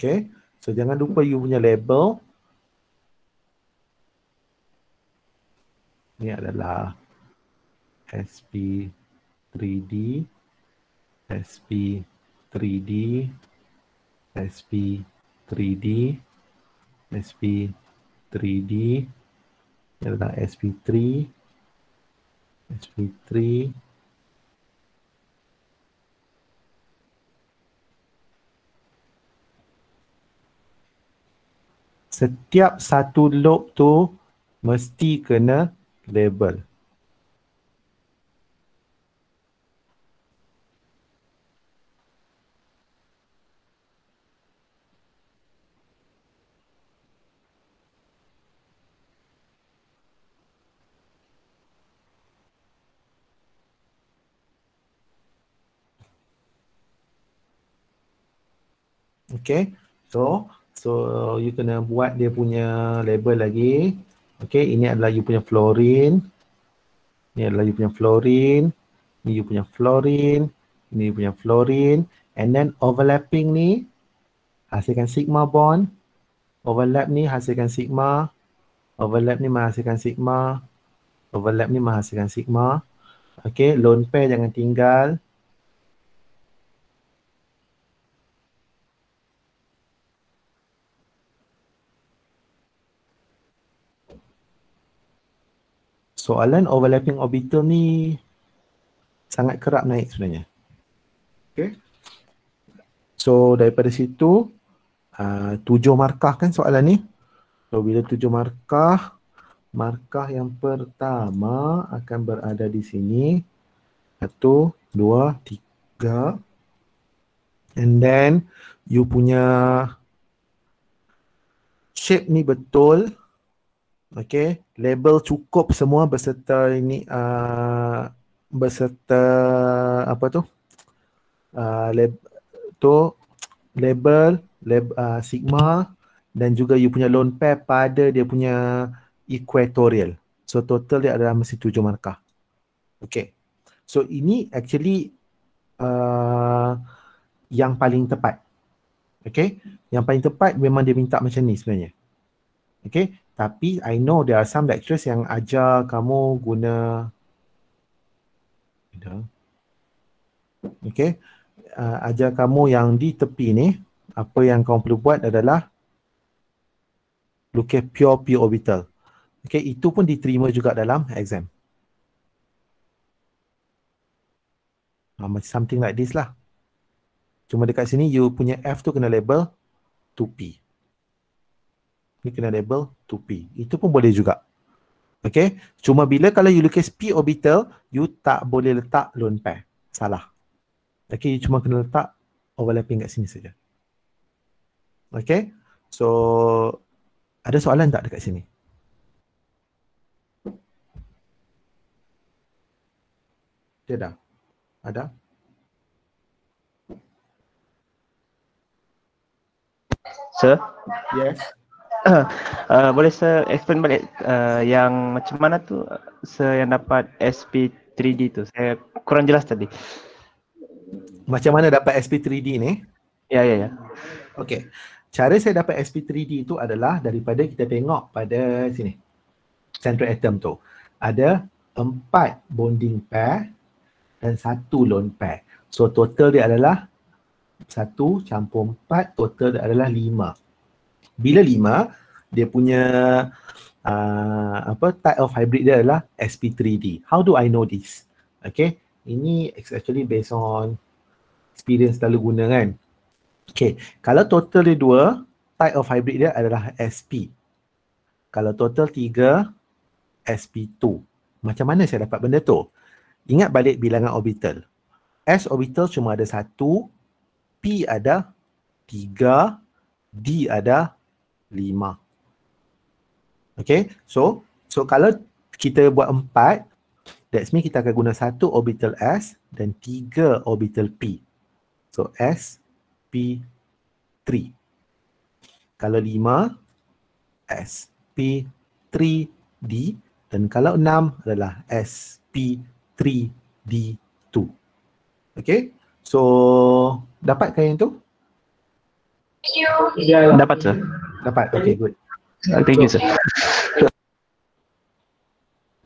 Okay. So, jangan lupa you punya label. Ini adalah sp3d, sp3d, sp3d, sp3d. Ini adalah sp3, sp3. Setiap satu loop tu mesti kena label. Okay. So you kena buat dia punya label lagi. Okay, ini adalah you punya fluorine. Ini adalah you punya fluorine. Ini you punya fluorine. Ini you punya fluorine. And then overlapping ni hasilkan sigma bond. Overlap ni hasilkan sigma. Overlap ni menghasilkan sigma. Overlap ni menghasilkan sigma. Okay, lone pair jangan tinggal. Soalan overlapping orbital ni sangat kerap naik sebenarnya. Okay. So daripada situ 7 markah kan soalan ni. So bila 7 markah, markah yang pertama akan berada di sini. 1, 2, 3. And then you punya shape ni betul. Okay, label cukup semua beserta ini beserta apa tu? Label sigma dan juga you punya lone pair pada dia punya equatorial. So total dia adalah mesti 7 markah. Okay. So ini actually yang paling tepat. Okay. Yang paling tepat memang dia minta macam ni sebenarnya. Okay. Tapi I know there are some lecturers yang ajar kamu guna okay. Ajar kamu yang di tepi ni, apa yang kamu perlu buat adalah lukis pure p orbital. Okay, itu pun diterima juga dalam exam. Something like this lah. Cuma dekat sini you punya F tu kena label 2p. Ni kena label 2p. Itu pun boleh juga. Okay, cuma bila kalau you lukis p orbital, you tak boleh letak lone pair. Salah. Okay, you cuma kena letak overlapping kat sini saja. Okay, so ada soalan tak dekat sini? Tidak. Ada? Sir? Yes. Boleh saya explain balik yang macam mana tu saya yang dapat SP3D tu? Saya kurang jelas tadi. Macam mana dapat SP3D ni? Ya. Okey. Cara saya dapat SP3D itu adalah daripada kita tengok pada sini. Central atom tu. Ada 4 bonding pair dan 1 lone pair. So total dia adalah 1 campur 4, total dia adalah 5. Bila 5, dia punya type of hybrid dia adalah SP3D. How do I know this? Okay. Ini actually based on experience selalu guna kan. Okay, kalau total dia 2, type of hybrid dia adalah SP. Kalau total 3, SP2. Macam mana saya dapat benda tu? Ingat balik bilangan orbital. S orbital cuma ada 1, P ada 3, D ada 5. Okay, so kalau kita buat 4, that means kita akan guna 1 orbital S dan 3 orbital P. So S, P, 3. Kalau 5, S, P, 3, D. Dan kalau 6 adalah S, P, 3, D, 2. Okay, so dapatkah yang tu? Dapat sir. Dapat, okay, good. Thank you sir.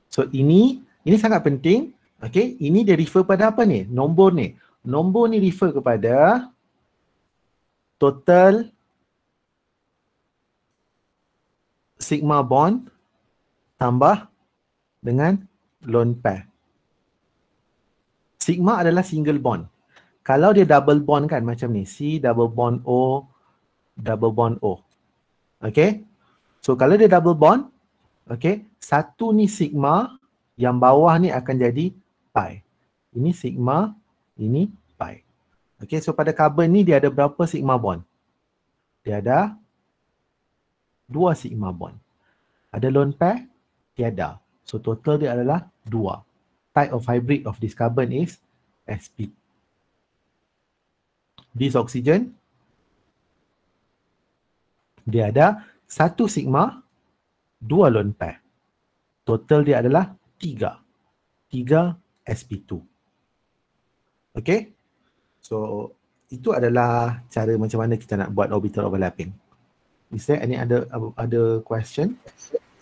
So ini sangat penting. Okay, ini dia refer pada apa ni? Nombor ni. Nombor ni refer kepada total sigma bond tambah dengan lone pair. Sigma adalah single bond. Kalau dia double bond kan macam ni, C double bond O, double bond O. Okay, so kalau dia double bond, okay, satu ni sigma, yang bawah ni akan jadi pi. Ini sigma, ini pi. Okay, so pada carbon ni dia ada berapa sigma bond? Dia ada 2 sigma bond. Ada lone pair? Tiada. So total dia adalah 2. Type of hybrid of this carbon is sp. This oxygen, dia ada 1 sigma, 2 lone pair. Total dia adalah 3. 3 sp2. Okay? So, itu adalah cara macam mana kita nak buat orbital overlapping. Is there any other question?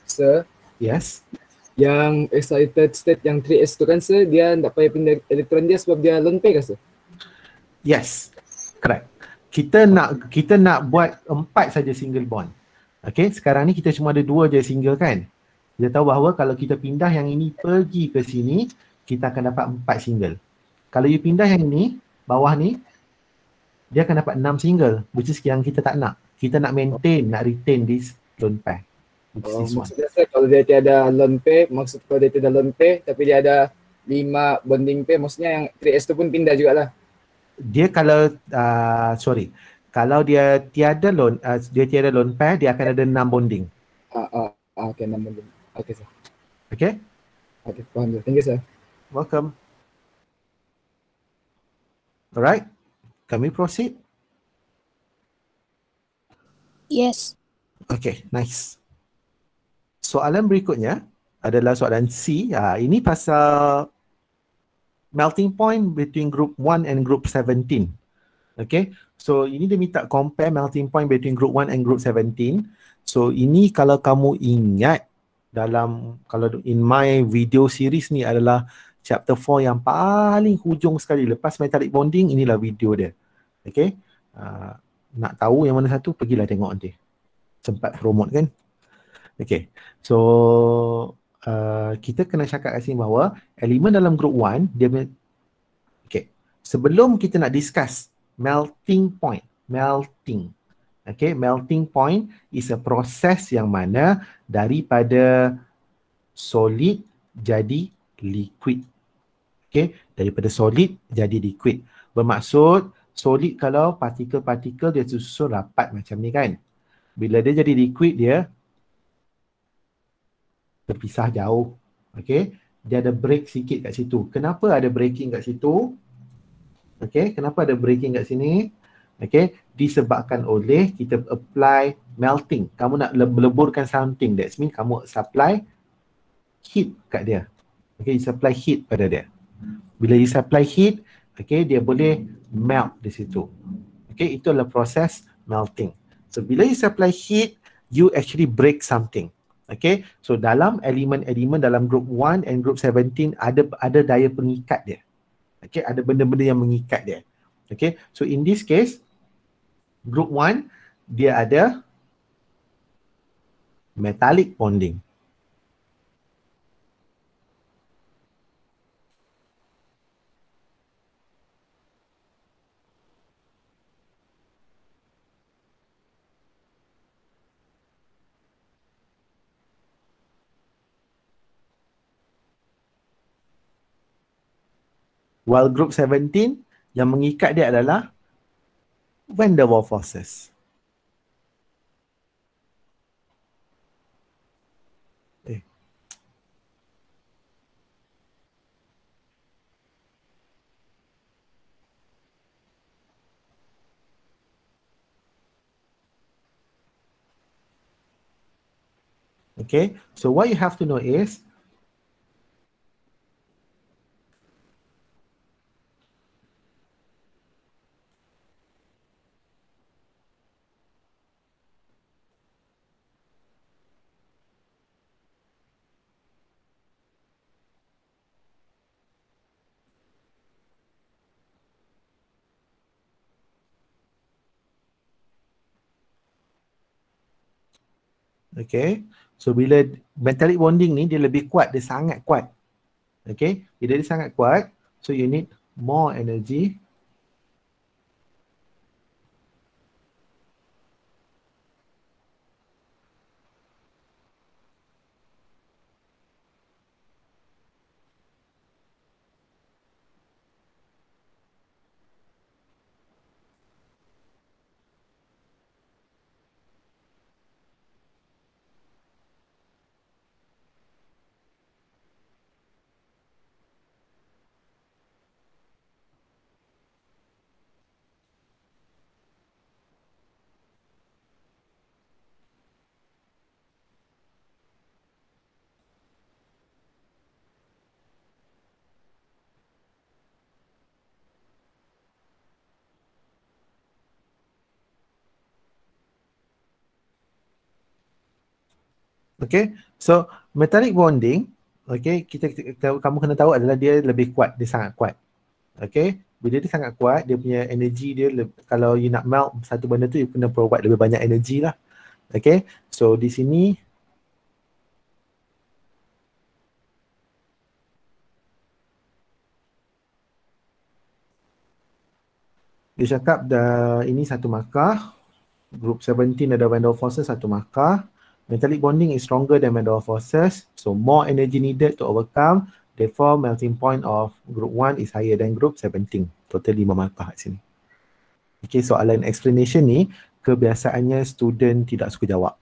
Sir, Yes? yang excited state yang 3s tu kan sir, dia tak payah pindah elektron dia sebab dia lone pair ke sir? Yes. Correct. Kita nak buat 4 saja single bond. Okay, sekarang ni kita cuma ada 2 je single kan? Kita tahu bahawa kalau kita pindah yang ini pergi ke sini, kita akan dapat 4 single. Kalau you pindah yang ini, bawah ni, dia akan dapat 6 single, which is yang kita tak nak. Kita nak maintain, nak retain this lone pair. Which is this one. Maksudnya sir, kalau dia tiada lone pair, maksud kalau dia tiada lone pair, tapi dia ada 5 bonding pair, maksudnya yang 3s tu pun pindah jugalah. Dia kalau, kalau dia tiada lone pair, dia akan ada 6 bonding. Okay, 6 bonding. Okay sir. Okay? Okay, faham sir. Thank you sir. Welcome. Alright, can we proceed? Yes. Okay, nice. Soalan berikutnya adalah soalan C. Ini pasal melting point between group 1 and group 17. Okay, so ini dia minta compare melting point between group 1 and group 17. So ini kalau kamu ingat kalau in my video series ni adalah chapter 4 yang paling hujung sekali. Lepas metallic bonding, inilah video dia. Okay, nak tahu yang mana satu, pergilah tengok nanti. Sempat promote kan. Okay, so kita kena cakap kat sini bahawa elemen dalam group 1 dia sebelum kita nak discuss melting point, melting point is a process yang mana daripada solid jadi liquid. Okay, daripada solid jadi liquid. Bermaksud solid kalau partikel-partikel dia susun rapat macam ni kan. Bila dia jadi liquid, dia terpisah jauh. Okay, dia ada break sikit kat situ. Kenapa ada breaking kat situ? Okay, kenapa ada breaking kat sini? Okay, disebabkan oleh kita apply melting. Kamu nak leburkan something, that means kamu supply heat kat dia. Okay, you supply heat pada dia. Bila you supply heat, okay, dia boleh melt di situ. Okay, itu adalah proses melting. So, bila you supply heat, you actually break something. Okay, so dalam elemen-elemen dalam group 1 and group 17 ada daya pengikat dia. Okay, ada benda-benda yang mengikat dia. Okay, so in this case, group 1, dia ada metallic bonding. While group 17 yang mengikat dia adalah van der Waals forces. Okay, so what you have to know is okay, so bila metallic bonding ni dia lebih kuat, dia sangat kuat. Okay, bila dia sangat kuat, so you need more energy. Okay, so metallic bonding, okay, kamu kena tahu adalah dia lebih kuat, dia sangat kuat. Okay, bila dia sangat kuat, dia punya energi dia, kalau you nak melt satu benda tu, you kena provide lebih banyak energi lah. Okay, so di sini, dia cakap ini satu markah, group 17 ada van der Waals forces satu markah. Metallic bonding is stronger than van der Waals forces, so more energy needed to overcome. Therefore, melting point of group 1 is higher than group 17. Total 5 markah kat sini. Okay, soalan explanation ni kebiasaannya student tidak suka jawab.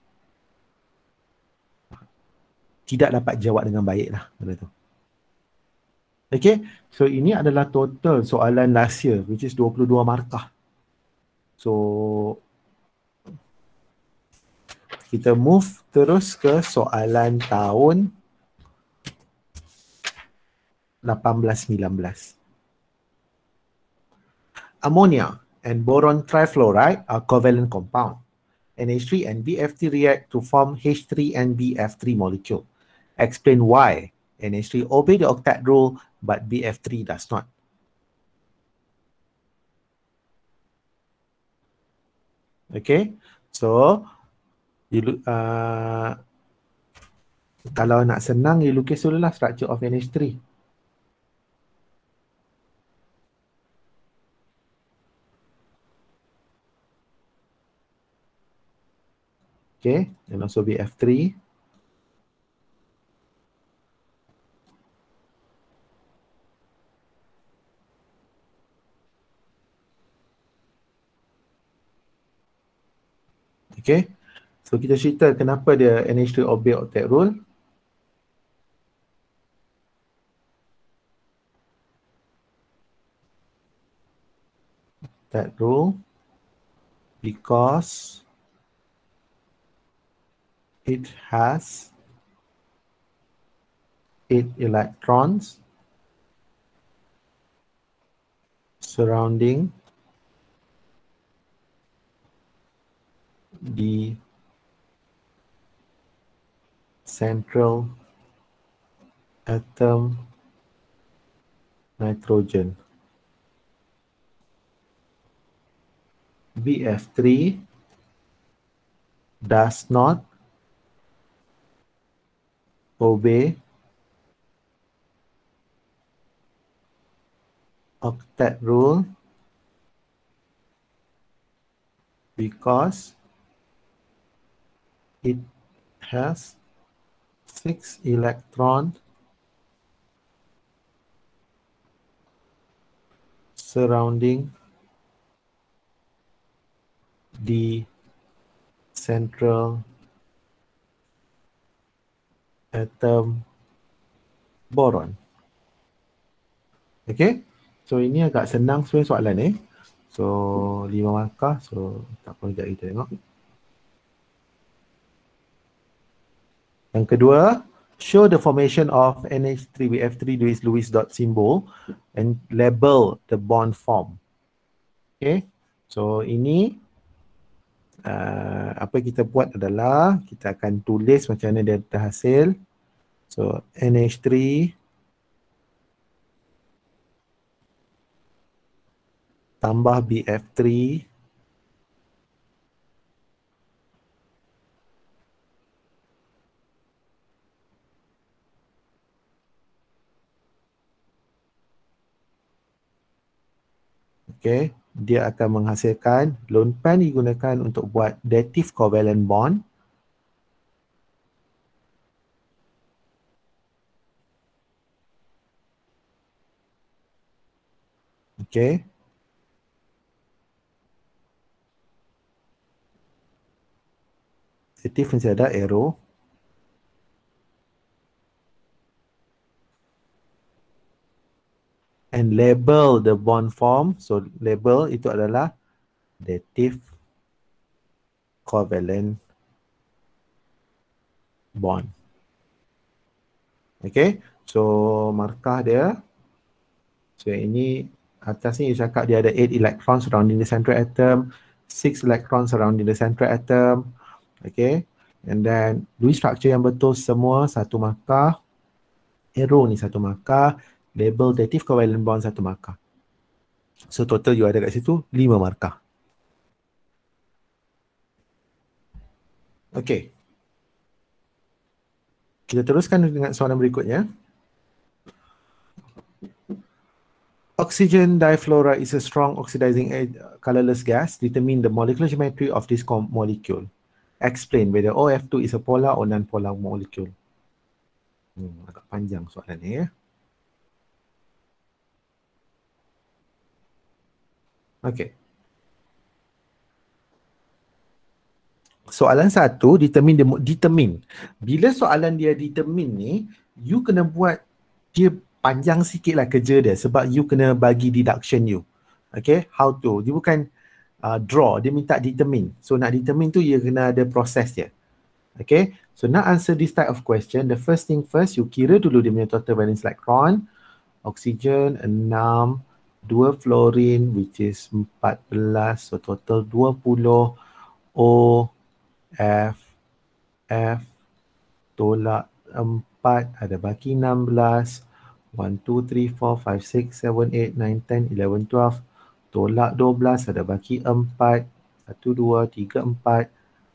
Tidak dapat jawab dengan baik lah benda tu. Okay, so ini adalah total soalan last year, which is 22 markah. So, kita move terus ke soalan tahun 18-19. Ammonia and boron trifluoride are covalent compound. NH3 and BF3 react to form H3 and BF3 molecule. Explain why NH3 obey the octet rule but BF3 does not. Okay, so you kalau nak senang, you lukis dulu lah structure of NH3. Okay, and also BF3. Okay, so kita cerita kenapa dia NH3 obey octet rule. Octet rule because it has 8 electrons surrounding the central atom nitrogen. BF3 does not obey octet rule because it has 6 electrons surrounding the central atom boron. Okay, so ini agak senang sebenarnya soalan ni. So 5 markah, so tak apa, sekejap kita tengok. Yang kedua, show the formation of NH3BF3 Lewis dot symbol and label the bond form. Okay, so ini apa kita buat adalah kita akan tulis macam mana dia terhasil. So NH3 tambah BF3 okay, dia akan menghasilkan lone pair digunakan untuk buat dative covalent bond. Okay. Dative mesti ada arrow. And label the bond form. So label itu adalah dative covalent bond. Okay, so markah dia. So ini atas ni dia cakap dia ada 8 electrons surrounding the central atom, 6 electrons surrounding the central atom. Okay, and then Lewis structure yang betul semua 1 markah. Arrow ni 1 markah. Label dative covalent bond 1 markah. So total you ada kat situ 5 markah. Okay. Kita teruskan dengan soalan berikutnya. Oxygen difluoride is a strong oxidizing colorless gas. Determine the molecular geometry of this molecule. Explain whether OF2 is a polar or non-polar molecule. Agak panjang soalan ni ya. Okay. Soalan 1, determine. Bila soalan dia determine ni, you kena buat dia panjang sikit lah kerja dia sebab you kena bagi deduction you. Okay, how to. Dia bukan draw, dia minta determine. So nak determine tu, you kena ada proses dia. Okay, so nak answer this type of question, the first thing first, you kira dulu dia punya total valence electron. Oxygen 6, 2 fluorine which is 14, so total 20. O, F, F, tolak 4, ada baki 16. 1, 2, 3, 4, 5, 6, 7, 8, 9, 10, 11, 12. Tolak 12, ada baki 4. 1, 2, 3, 4.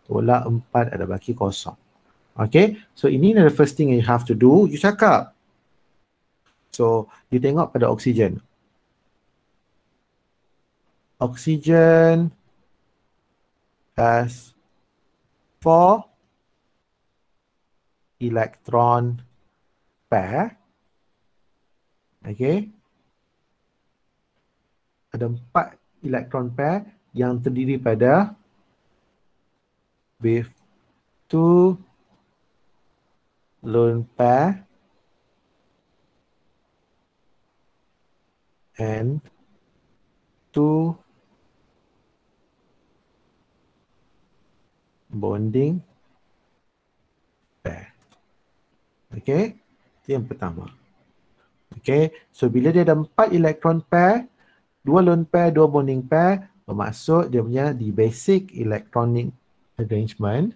Tolak 4, ada baki kosong. Okay, so ini adalah first thing you have to do. You cakap. So, you tengok pada oksigen. Oksigen has 4 electron pair. Okay. Ada 4 electron pair yang terdiri pada with 2 lone pair and 2 bonding pair. Okay, itu yang pertama. Okay, so bila dia ada 4 electron pair, 2 lone pair, 2 bonding pair, bermaksud dia punya di basic electronic arrangement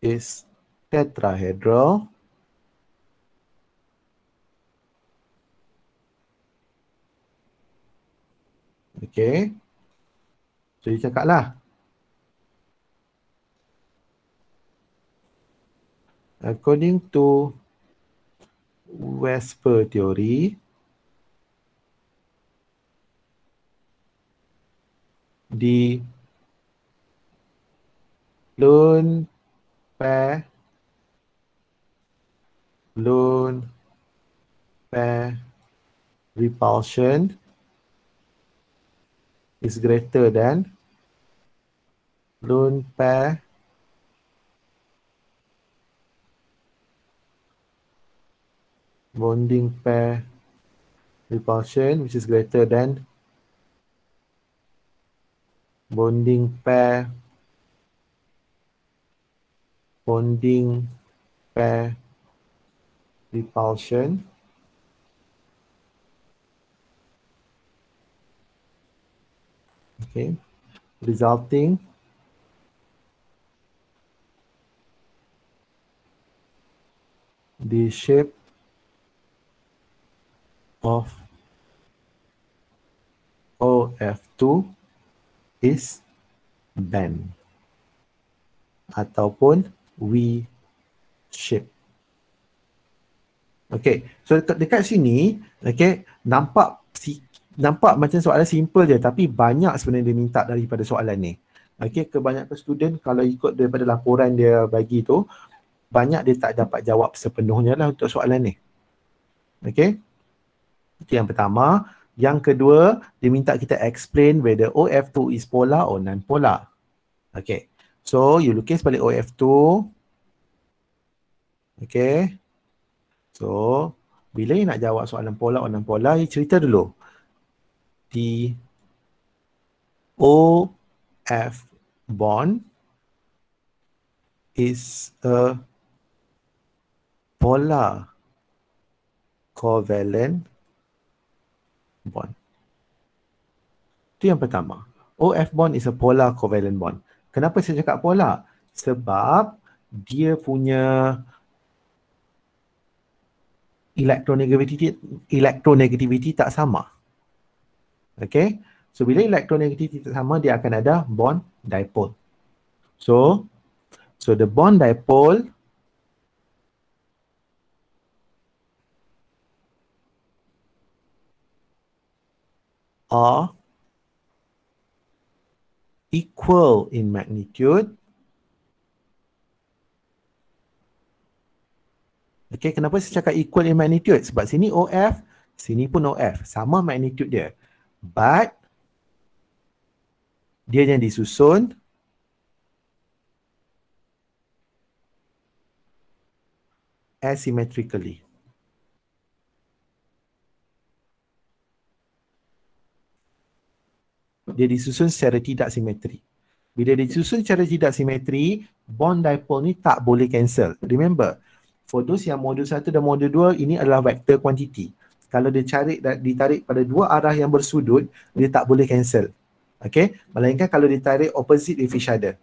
is tetrahedral. Okay. So, dia cakap lah. According to Vesper theory, di lone pair repulsion is greater than lone pair bonding pair repulsion, which is greater than bonding pair repulsion. Okay, resulting the shape of OF2 is bend ataupun V shape. Okay, so dekat sini, okay, nampak macam soalan simple je, tapi banyak sebenarnya dia minta daripada soalan ni. Okay, kebanyakan student kalau ikut daripada laporan dia bagi tu, banyak dia tak dapat jawab sepenuhnya lah untuk soalan ni. Okay, itu yang pertama. Yang kedua, dia minta kita explain whether OF2 is polar or non-polar. Okay, so you lukis balik OF2. Okay, so bila you nak jawab soalan polar or non-polar, you cerita dulu. The OF bond is a polar covalent bond. Itu yang pertama. OF bond is a polar covalent bond. Kenapa saya cakap polar? Sebab dia punya electronegativity tak sama. Okay? So bila electronegativity tak sama, dia akan ada bond dipole. So the bond dipole are equal in magnitude. Okay, kenapa saya cakap equal in magnitude? Sebab sini OF, sini pun OF. Sama magnitude dia. But, dia yang disusun asymmetrically. Dia disusun secara tidak simetri. Bila disusun secara tidak simetri, bond dipole ni tak boleh cancel. Remember, for those yang modul 1 dan modul 2, ini adalah vector quantity. Kalau dia ditarik pada dua arah yang bersudut, dia tak boleh cancel. Okay? Melainkan kalau ditarik opposite with each other,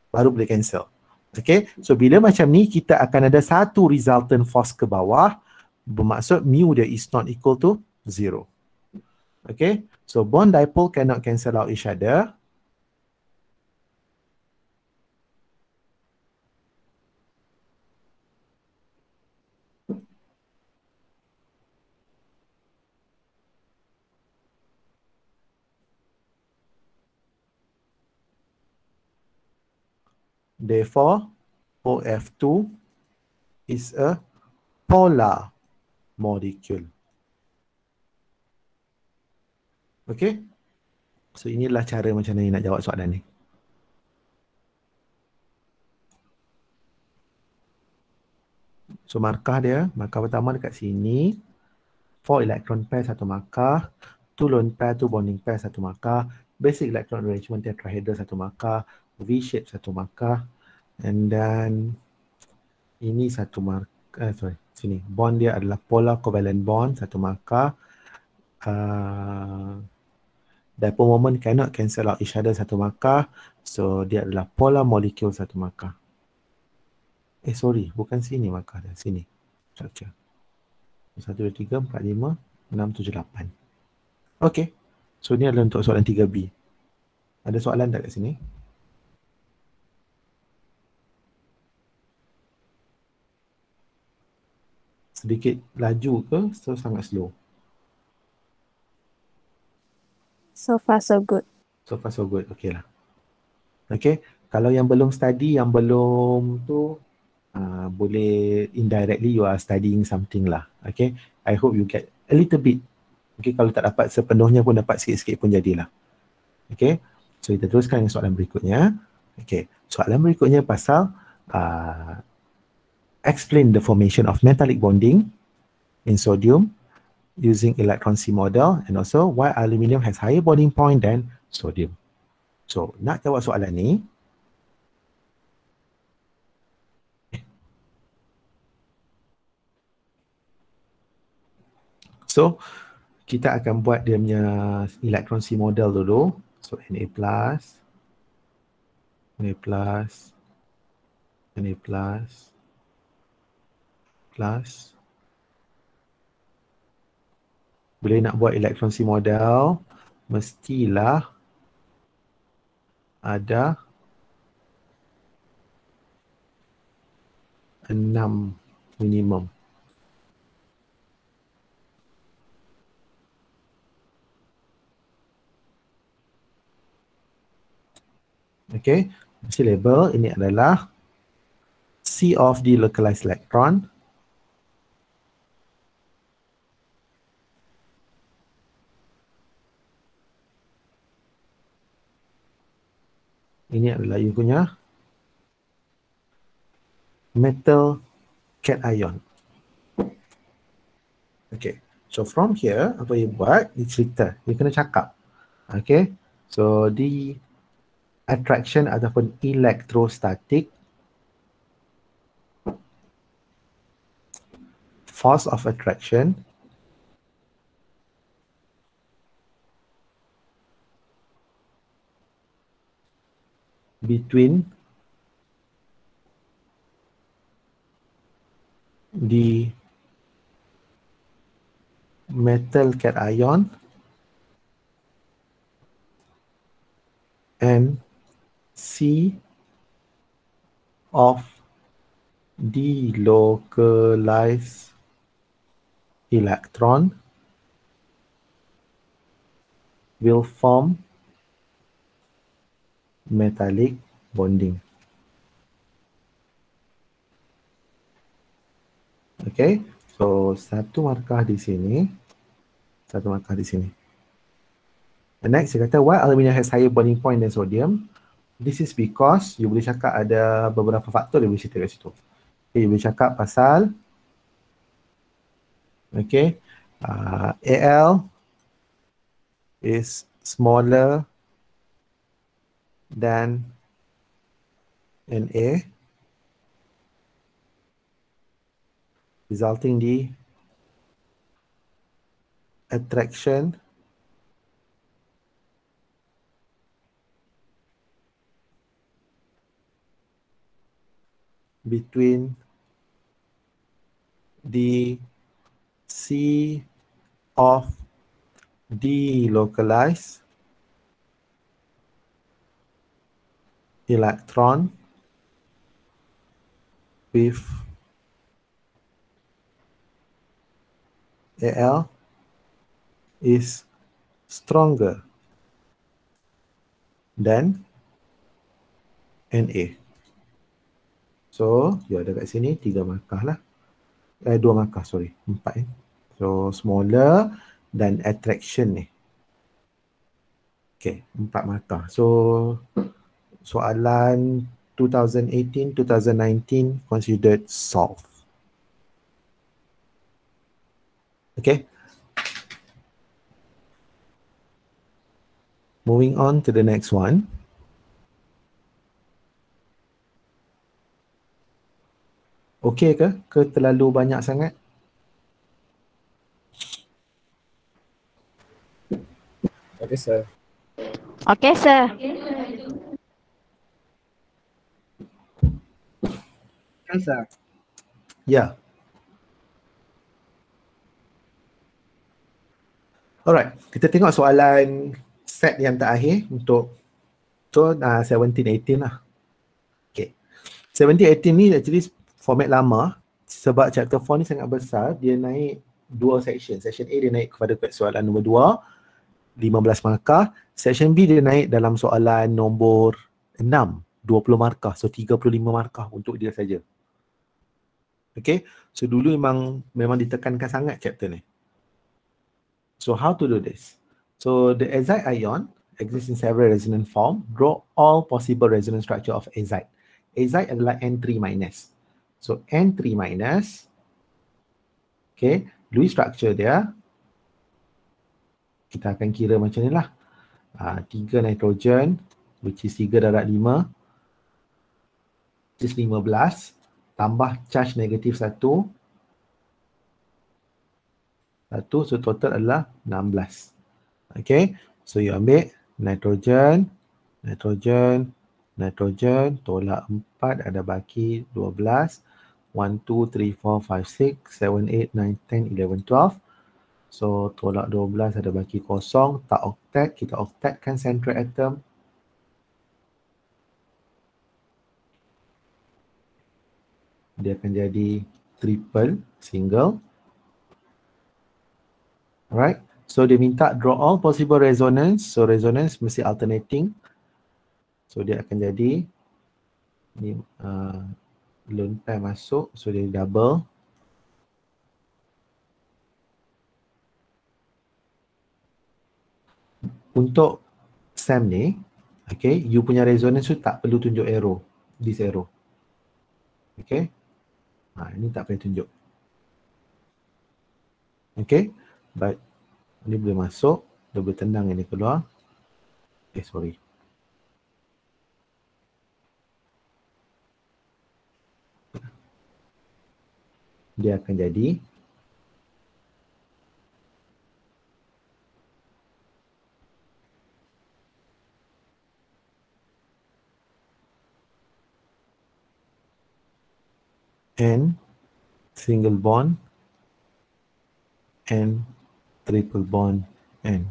baru boleh cancel. Okay? So, bila macam ni, kita akan ada satu resultant force ke bawah, bermaksud mu dia is not equal to 0. Okay? So, bond dipole cannot cancel out each other. Therefore, OF2 is a polar molecule. Okay? So, inilah cara macam mana nak jawab soalan ni. So, markah dia, markah pertama dekat sini. 4 electron pair, 1 markah. 2 lone pair, 2 bonding pair, 1 markah. Basic electron arrangement tetrahedral, 1 markah. V-shape, 1 markah. And then, ini 1 markah. Sini. Bond dia adalah polar covalent bond, 1 markah. Dipole moment cannot cancel out each other, 1 markah. So, dia adalah polar molecule, 1 markah. Sorry, bukan sini markah dia. Sini. Structure. 1, 2, 3, 4, 5, 6, 7, 8. Okay. So, ni adalah untuk soalan 3B. Ada soalan tak kat sini? Sedikit laju ke? So, sangat slow. So far so good. So far so good. Okay lah. Okay. Kalau yang belum study, yang belum tu, boleh indirectly you are studying something lah. Okay. I hope you get a little bit. Okay. Kalau tak dapat sepenuhnya pun dapat sikit-sikit pun jadilah. Okay. So kita teruskan dengan soalan berikutnya. Okay. Soalan berikutnya pasal explain the formation of metallic bonding in sodium using electron C model, and also why aluminium has higher bonding point than sodium. So, nak jawab soalan ni, so kita akan buat dia punya electron C model dulu. So, Na+, Na+, Na+, plus. Bila nak buat electron C model, mestilah ada 6 minimum. Okay, mesti label ini adalah C of the localized electron. Ini adalah you punya metal cation. Okay, so from here, apa you buat? You cerita, you kena cakap. Okay, so the attraction ataupun electrostatic force of attraction between the metal cation and C of the localized electron will form metallic bonding. Okay, so satu markah di sini, satu markah di sini. The next, dia kata why aluminium has higher bonding point than sodium. This is because you boleh cakap ada beberapa faktor yang boleh cerita kat situ. Okay, you boleh cakap pasal okay, Al is smaller than Na, resulting the attraction between the C of delocalized electron with Al is stronger than Na. So, you ada kat sini 3 markah lah. 2 markah, sorry. 4 So, smaller dan attraction ni. Okay, 4 markah. So, soalan 2018-2019 considered solved. Okay. Moving on to the next one. Okay ke? Ke terlalu banyak sangat? Okay, sir. Okay, sir. Kan, sir? Ya. Alright, kita tengok soalan set yang terakhir untuk 17-18 lah. Okay. 17-18 ni actually format lama sebab chapter 4 ni sangat besar, dia naik 2 section. Section A dia naik kepada soalan nombor 2 15 markah. Section B dia naik dalam soalan nombor 6, 20 markah. So 35 markah untuk dia saja. Okay, so dulu memang ditekankan sangat chapter ni. So how to do this? So the azide ion exists in several resonance form. Draw all possible resonance structure of azide. Azide adalah N3 minus. So N3 minus, okay, Lewis structure dia, kita akan kira macam ni lah. 3 nitrogen, which is 3 darab 5, which is 15, tambah charge negatif 1, so total adalah 16. Okay, so you ambil nitrogen, tolak 4, ada baki 12. 1, 2, 3, 4, 5, 6, 7, 8, 9, 10, 11, 12. So tolak 12 ada baki kosong, tak octet, kita octetkan central atom. Dia akan jadi triple, single. Alright, so dia minta draw all possible resonance. So resonance mesti alternating. So dia akan jadi ni lone pair masuk, so dia double. Untuk SAM ni, okay, you punya resonance tu tak perlu tunjuk arrow, this arrow. Okay, ini tak payah tunjuk. Okay, but ni boleh masuk, dia boleh tendang ini keluar. Sorry. Dia akan jadi N single bond N triple bond N.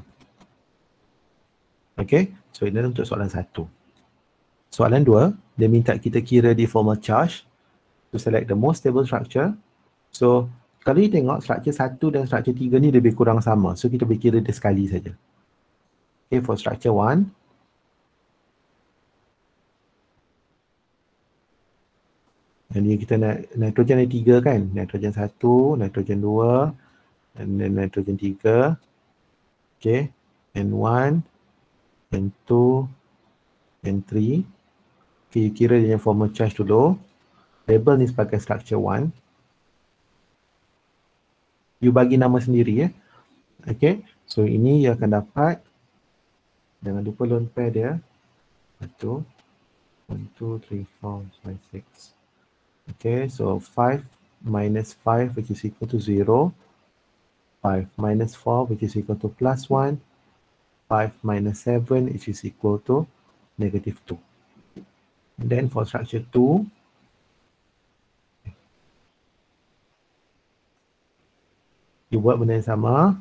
Okay, so ini untuk soalan 1. Soalan 2, dia minta kita kira deformal charge to select the most stable structure. So kalau you tengok structure 1 dan structure 3 ni lebih kurang sama. So kita boleh kira dia sekali saja. Okay, for structure 1, jadi kita nitrogen ada 3 kan? Nitrogen 1, nitrogen 2, and then nitrogen 3. Okay, N1, N2, N3. Okay, you kira dia formal charge dulu. Label ni sebagai structure 1. You bagi nama sendiri ya. Okay, so ini you akan dapat, jangan lupa lone pair dia. 1, 2, 3, 4, 5, 6. Okay, so 5 minus 5 which is equal to 0. 5 minus 4 which is equal to plus 1. 5 minus 7 which is equal to negative 2. And then for structure 2, you buat benda yang sama.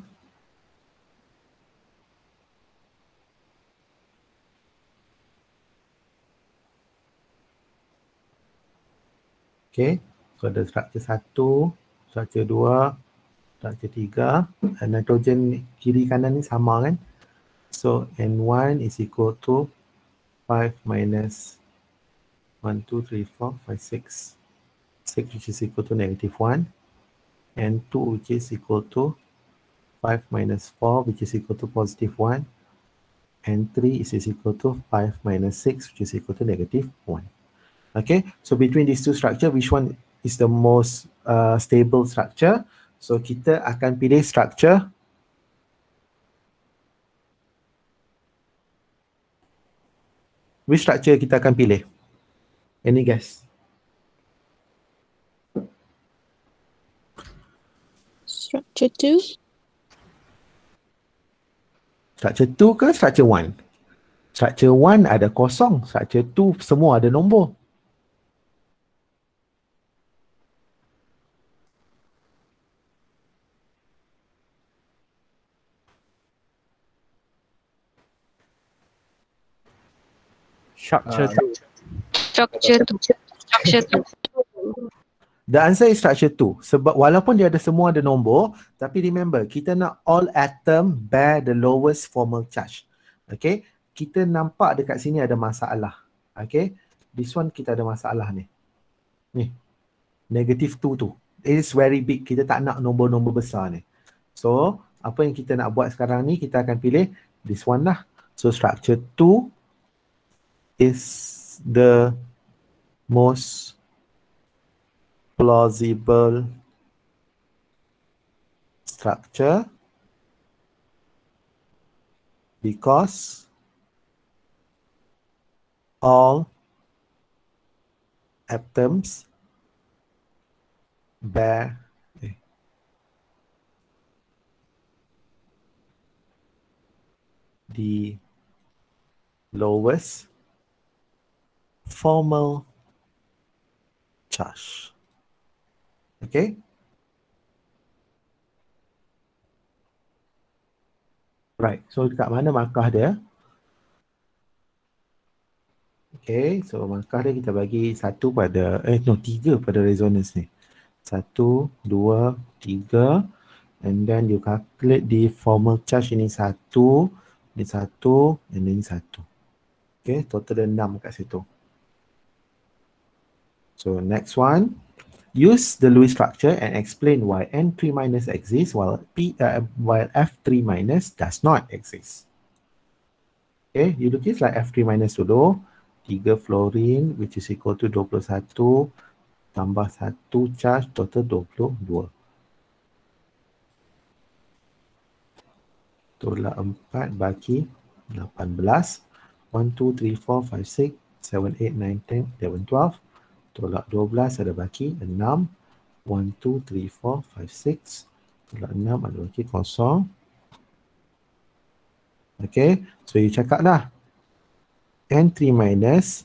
Okay, so ada structure 1, structure 2, structure 3. Nitrogen kiri kanan ni sama kan? So N1 is equal to 5 minus 1, 2, 3, 4, 5, 6. 6 which is equal to negative 1. N2 which is equal to 5 minus 4 which is equal to positive 1. N3 is equal to 5 minus 6 which is equal to negative 1. Okay, so between these two structure, which one is the most stable structure? So kita akan pilih structure which structure kita akan pilih? Any guess? Structure 2. Structure 2 ke structure 1? Structure 1 ada kosong, structure 2 semua ada nombor. Structure tu. Structure tu. Structure tu. The answer is structure 2. Sebab walaupun dia ada semua ada nombor, tapi remember, kita nak all atom bear the lowest formal charge. Okay, kita nampak dekat sini ada masalah. Okay, this one kita ada masalah ni. Ni, negative 2 tu. It is very big. Kita tak nak nombor-nombor besar ni. So, apa yang kita nak buat sekarang ni, kita akan pilih this one lah. So, structure 2 is the most plausible structure because all atoms bear the lowest formal charge. Okay? Right. So dekat mana markah dia? Okay. So markah dia kita bagi 1 pada 3 pada resonance ni. 1, 2, 3, and then you calculate the formal charge ini 1, ini 1, and ini 1. Okay, total 6 kat situ. So next one, use the Lewis structure and explain why N3 minus exists while F3 minus does not exist. Okay, you look it like F3 minus dulu. 3 fluorine which is equal to 21 tambah 1 charge total 22. Tolak 4 bagi 18. 1, 2, 3, 4, 5, 6, 7, 8, 9, 10, 11, 12. Tolak 12 ada baki 6. 1, 2, 3, 4, 5, 6. Tolak 6 ada baki kosong. Okay, so you cakap lah. N3 minus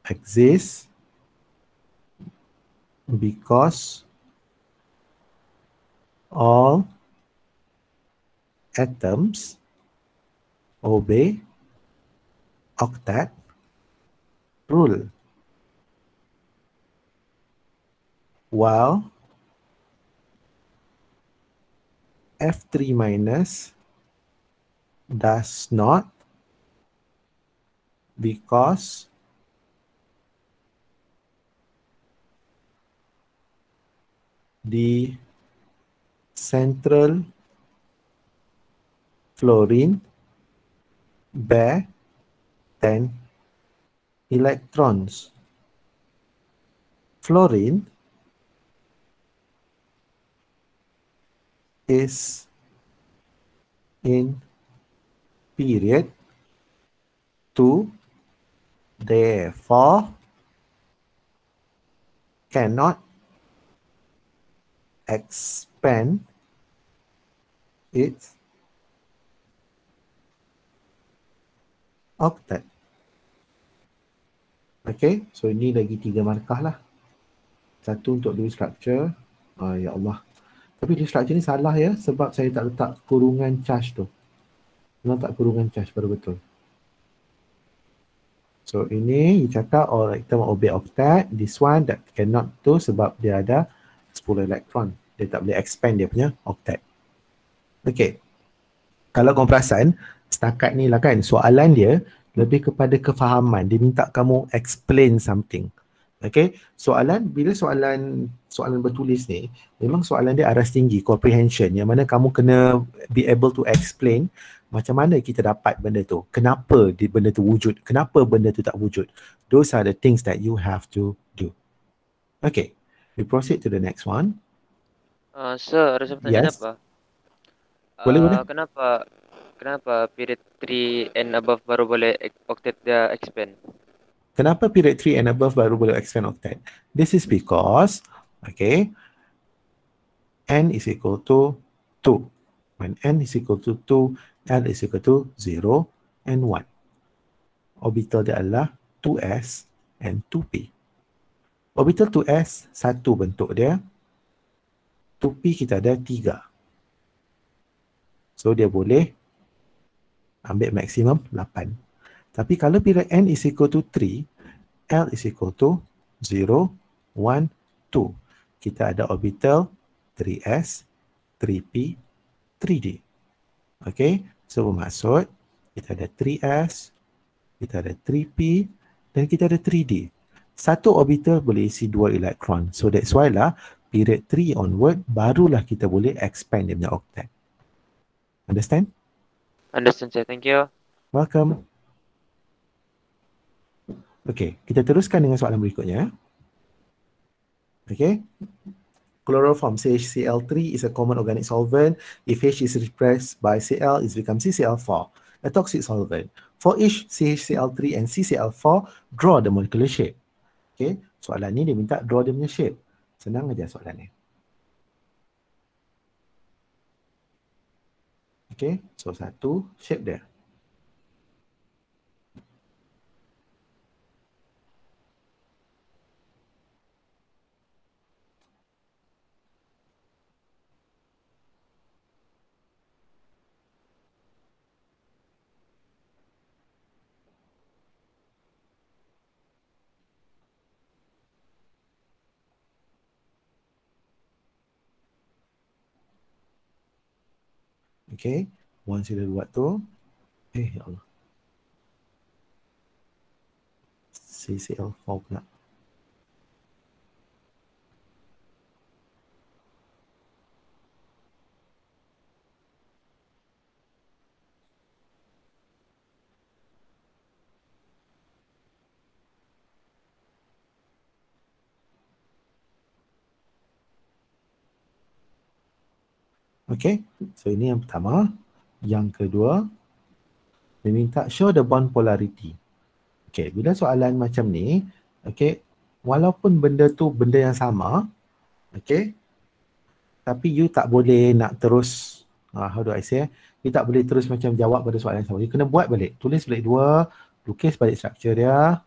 exists because all atoms obey octet rule, while F3 minus does not, because the central fluorine bear 10 electrons. Fluorine is in period 2, therefore cannot expand its octet. Okay, so ini lagi 3 markah lah. 1 untuk Lewis structure. Ya Allah. Tapi Lewis structure ni salah ya, sebab saya tak letak kurungan charge tu. Letak kurungan charge baru betul. So ini you cakap all atom obey octet. This one that cannot tu sebab dia ada 10 elektron. Dia tak boleh expand dia punya octet. Okay. Kalau kau perasan, setakat ni lah kan, soalan dia lebih kepada kefahaman. Dia minta kamu explain something. Okay, bila soalan bertulis ni, memang soalan dia aras tinggi, comprehension, yang mana kamu kena be able to explain macam mana kita dapat benda tu, kenapa benda tu wujud, kenapa benda tu tak wujud. Those are the things that you have to do. Okay, we proceed to the next one. Sir, ada pertanyaan Yes. apa? Boleh. Kenapa period 3 and above baru boleh octet dia expand? Kenapa period 3 and above baru boleh expand octet? This is because, okay, n is equal to 2. When n is equal to 2, L is equal to 0 and 1. Orbital dia adalah 2s and 2p. Orbital 2s, satu bentuk dia. 2p kita ada 3. So dia boleh ambil maksimum 8. Tapi kalau period n is equal to 3, L is equal to 0, 1 Kita ada orbital 3s, 3p, 3d. Okay, so bermaksud kita ada 3s, kita ada 3p dan kita ada 3d. Satu orbital boleh isi 2 elektron. So that's why lah period 3 onward barulah kita boleh expand dia punya octet. Understand? Understand, sir. Thank you. Welcome. Okay, kita teruskan dengan soalan berikutnya. Okay. Chloroform CHCl3 is a common organic solvent. If H is repressed by Cl, it becomes CCl4, a toxic solvent. For each CHCl3 and CCl4, draw the molecular shape. Okay, soalan ni dia minta draw dia punya shape. Senang aja soalan ni. Okay, so satu shape dia. Okay, once you dah buat tu, ya Allah. CCl4 pula. Okay, so ini yang pertama. Yang kedua, dia minta show the bond polarity. Okay, bila soalan macam ni, okay, walaupun benda tu benda yang sama, okay, tapi you tak boleh nak terus, how do I say, you tak boleh terus macam jawab pada soalan yang sama. You kena buat balik, tulis balik dua, lukis balik struktur dia.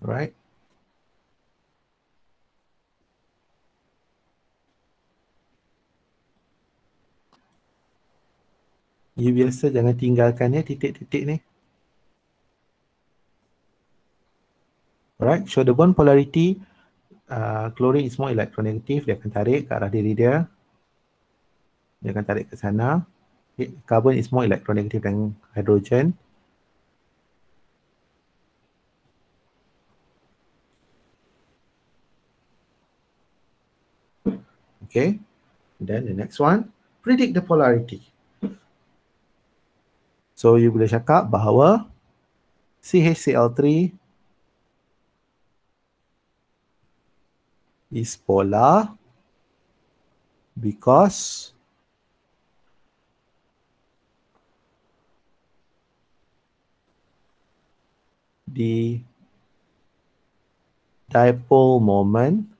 Alright. You biasa jangan tinggalkan ya titik-titik ni. Alright, show the bond polarity. Chlorine is more electronegative. Dia akan tarik ke arah diri dia. Dia akan tarik ke sana. Carbon is more electronegative than hydrogen. Okay, then the next one, predict the polarity. So you boleh cakap bahawa CHCl3 is polar because the dipole moment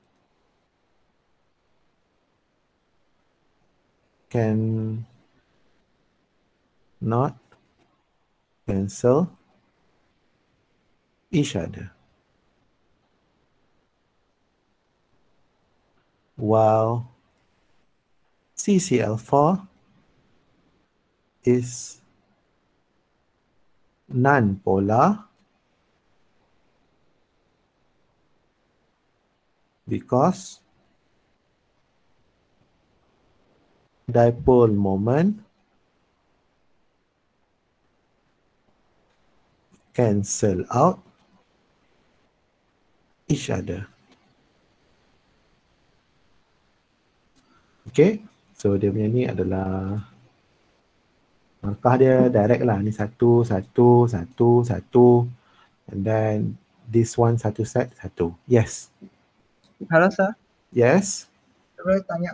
can not cancel each other, while CCl4 is non-polar because dipole moment cancel out each other. Okay, so dia punya ni adalah markah dia direct lah. Ni satu, satu, satu, satu, and then this one satu set, satu. Yes. Halo sir, Yes. saya boleh tanya,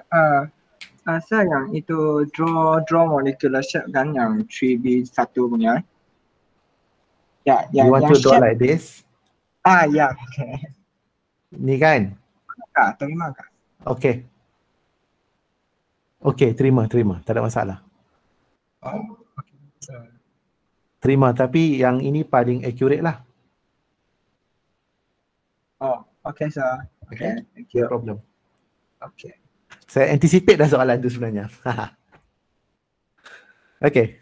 sir yang itu draw molecular shape kan yang 3B1 punya. Ya, You want to draw shape. like this? Ya, okay. Ni kan? Terima kak. Okay. Okay, terima. Tak ada masalah. Oh, okay. Terima, tapi yang ini paling accurate lah. Oh, okay sir. Okay, thank you. No problem. Okay. Saya anticipate dah soalan tu sebenarnya. Okay,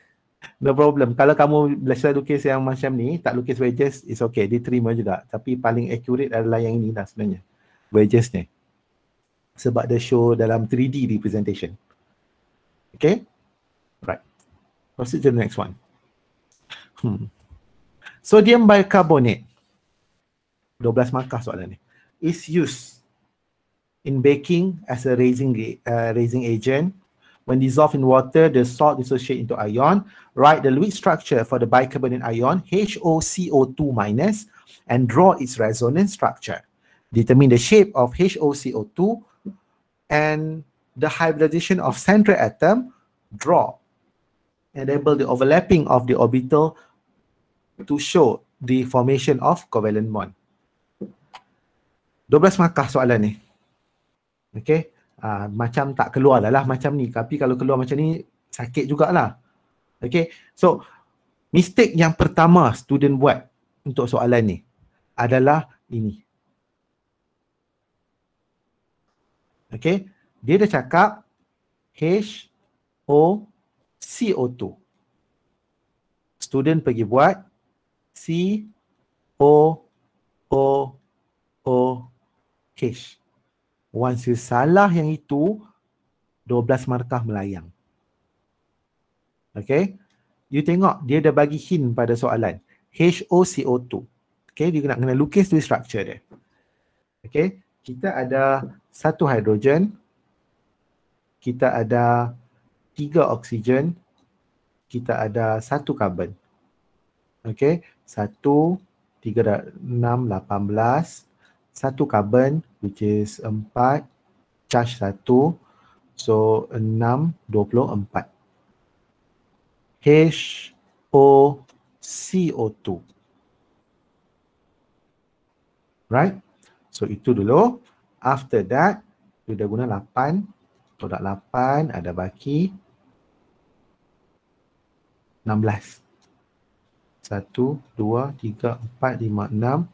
no problem. Kalau kamu belajar lukis yang macam ni, tak lukis wedges, it's okay. Diterima juga. Tapi paling accurate adalah yang ini lah sebenarnya. Wedges ni. Sebab dia show dalam 3D representation. Okay? Right. Proceed to the next one. Sodium bicarbonate. 12 markah soalan ni. Is used in baking as a raising agent. When dissolved in water, the salt dissociates into ion. Write the Lewis structure for the bicarbonate ion, HOCO2- and draw its resonance structure. Determine the shape of HOCO2 and the hybridization of central atom. Draw and label the overlapping of the orbital to show the formation of covalent bond. 12 markah soalan ni. Okay. Macam tak keluar lah macam ni. Tapi kalau keluar macam ni, sakit jugalah. Okay. So, mistake yang pertama student buat untuk soalan ni adalah ini. Okay. Dia dah cakap HOCO2. Student pergi buat COOH. Once you salah yang itu, 12 markah melayang. Okay. You tengok, dia dah bagi hint pada soalan. HOCO2. Okay, dia nak kena lukis tu structure dia. Okay, kita ada 1 hidrogen. Kita ada 3 oksigen. Kita ada 1 karbon. Okay, 1, 3, 6, 18. 1 karbon, which is 4, charge 1, so 6, 24. HOCO2. Right? So itu dulu. After that, kita guna 8. Tolak 8, ada baki 16. 1, 2, 3, 4, 5, 6,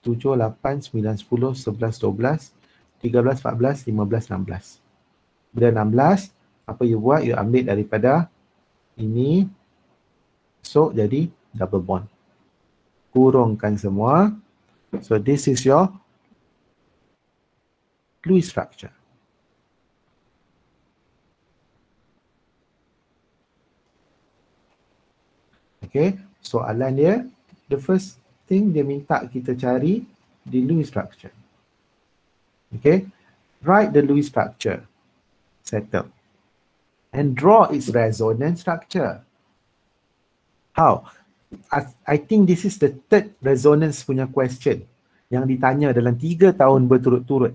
7, 8, 9, 10, 11, 12, 13, 14, 15, 16. Bila 16, apa you buat? You ambil daripada ini. So, jadi double bond. Kurungkan semua. So, this is your Lewis structure. Okay, soalan dia, the first thing dia minta kita cari the Lewis structure. Okay, write the Lewis structure. Settle. And draw its resonance structure. How? I think this is the third resonance punya question yang ditanya dalam 3 tahun berturut-turut.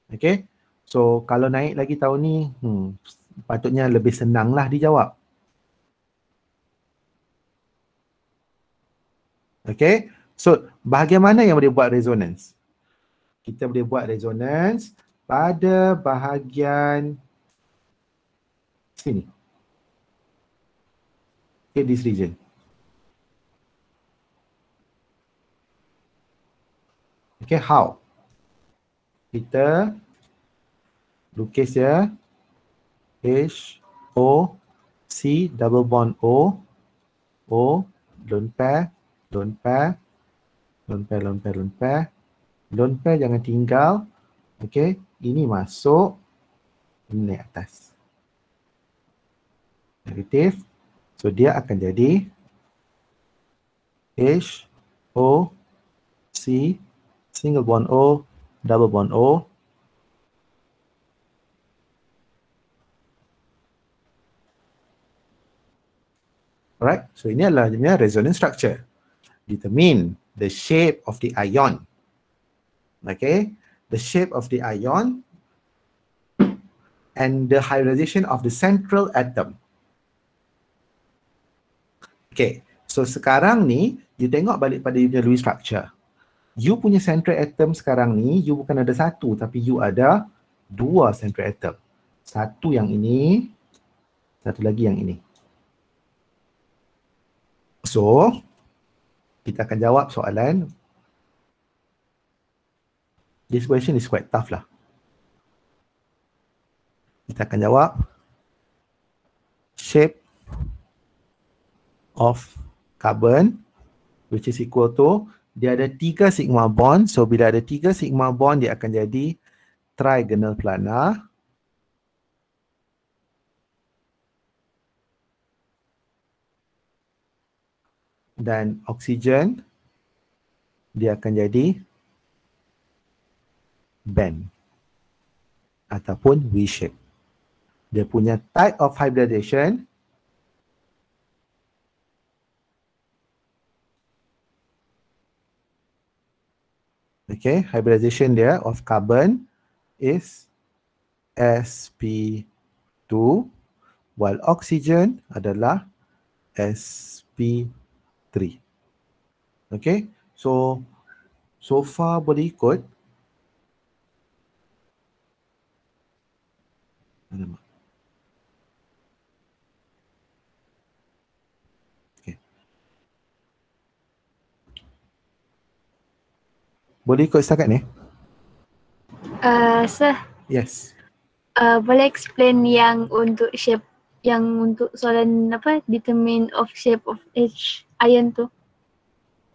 Okay, so kalau naik lagi tahun ni, patutnya lebih senanglah dijawab. Okay, so bahagian mana yang boleh buat resonance? Kita boleh buat resonance pada bahagian sini. Okay, this region. Okay, how? Kita lukis ya. H, O, C, double bond O, O, lone pair, lone pair, lone pair, lone pair, lone pair. Lone pair jangan tinggal. Okay, ini masuk, ini naik atas. Negatif. So, dia akan jadi H, O, C, single bond O, double bond O. Alright, so ini adalah resonance structure. Determine the shape of the ion. Okay, the shape of the ion and the hybridization of the central atom. Okay, so sekarang ni, you tengok balik pada you punya Lewis structure. You punya central atom sekarang ni, you bukan ada 1, tapi you ada 2 central atom. Satu yang ini, satu lagi yang ini. So, kita akan jawab soalan. This question is quite tough lah. Kita akan jawab shape of carbon which is equal to, dia ada 3 sigma bond. So, bila ada 3 sigma bond, dia akan jadi trigonal planar. Dan oksigen, dia akan jadi band ataupun V-shape. Dia punya type of hybridization hybridization dia of carbon is sp2 while oxygen adalah sp3. Okay, so far boleh ikut. Boleh ikut setakat ni? Sir, Yes. boleh explain yang untuk shape, yang untuk soalan apa, determine of shape of each ion tu?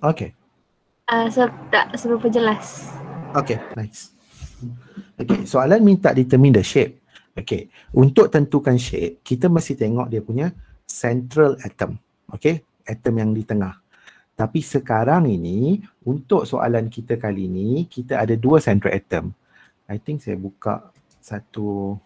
Okay. Sir, tak seberapa jelas. Okay, nice. Okay, soalan minta determine the shape. Okay, untuk tentukan shape, kita mesti tengok dia punya central atom. Okay, atom yang di tengah. Tapi sekarang ini, untuk soalan kita kali ini, kita ada 2 central atom. I think saya buka satu.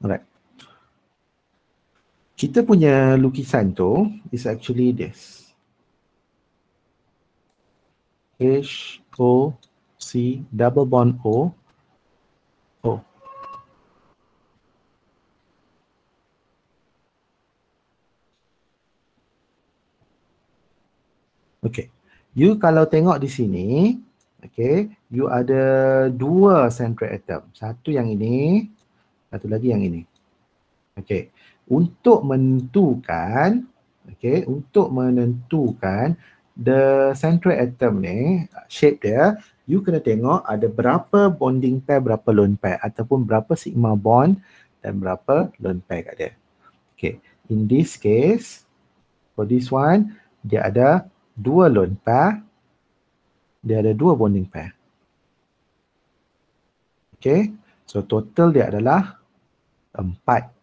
Alright. Kita punya lukisan tu is actually this. HOC double bond O. Okay. You kalau tengok di sini, okay, you ada 2 central atom. Satu yang ini, satu lagi yang ini. Okay. Untuk menentukan the central atom ni, shape dia, you kena tengok ada berapa bonding pair, berapa lone pair, ataupun berapa sigma bond dan berapa lone pair kat dia. Okay, in this case, for this one, dia ada 2 lone pair, dia ada 2 bonding pair. Okay, so total dia adalah 4.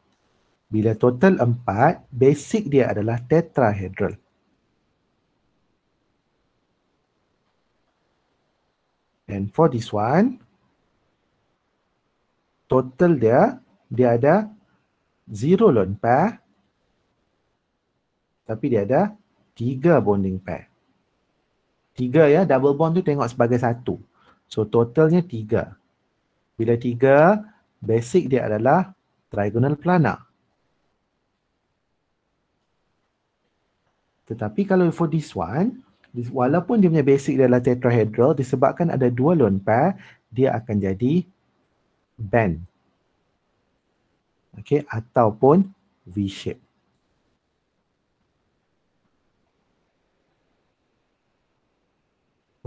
Bila total 4, basic dia adalah tetrahedral. And for this one, total dia ada 0 lone pair, tapi dia ada 3 bonding pair. 3 ya, double bond tu tengok sebagai 1. So totalnya 3. Bila 3, basic dia adalah trigonal planar. Tetapi kalau for this one, walaupun dia punya basic dia adalah tetrahedral, disebabkan ada 2 lone pair, dia akan jadi band. Okay, ataupun V-shape.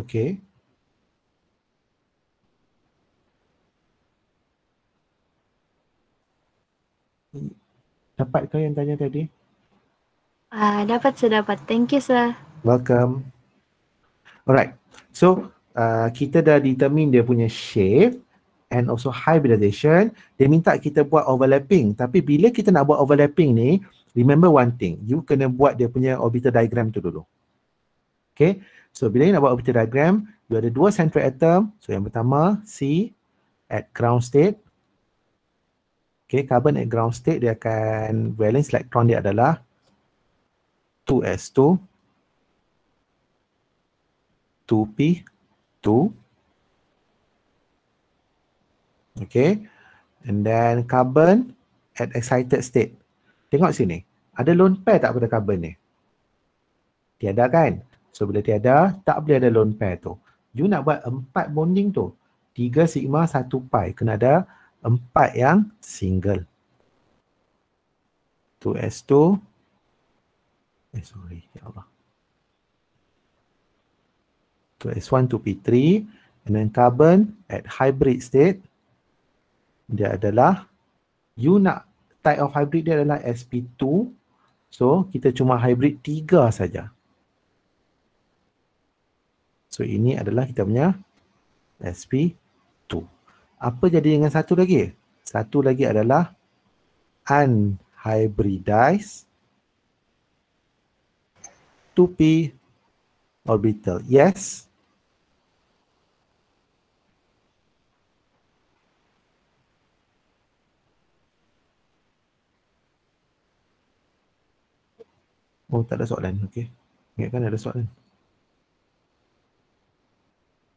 Okay. Dapat ke yang tanya tadi? Dapat, sir, dapat. Thank you, sir. Welcome. Alright. So, kita dah determine dia punya shape and also hybridization. Dia minta kita buat overlapping. Tapi bila kita nak buat overlapping ni, remember one thing. You kena buat dia punya orbital diagram tu dulu. Okay. So, bila you nak buat orbital diagram, you ada 2 central atom. So, yang pertama, C at ground state. Okay, carbon at ground state, dia akan valence electron dia adalah 2s2, 2p2. Okay. And then carbon at excited state. Tengok sini. Ada lone pair tak pada carbon ni? Tiada kan? So bila tiada, tak boleh ada lone pair tu. You nak buat 4 bonding tu, 3 sigma 1 pi. Kena ada 4 yang single. 2s2. Sorry, ya Allah. 2s1 to p3. And then carbon at hybrid state, dia adalah, you nak type of hybrid dia adalah sp2. So kita cuma hybrid 3 saja. So ini adalah kita punya sp2. Apa jadi dengan satu lagi? Satu lagi adalah unhybridized 2p orbital. Yes. Oh, tak ada soalan. Okey. Ingatkan ada soalan.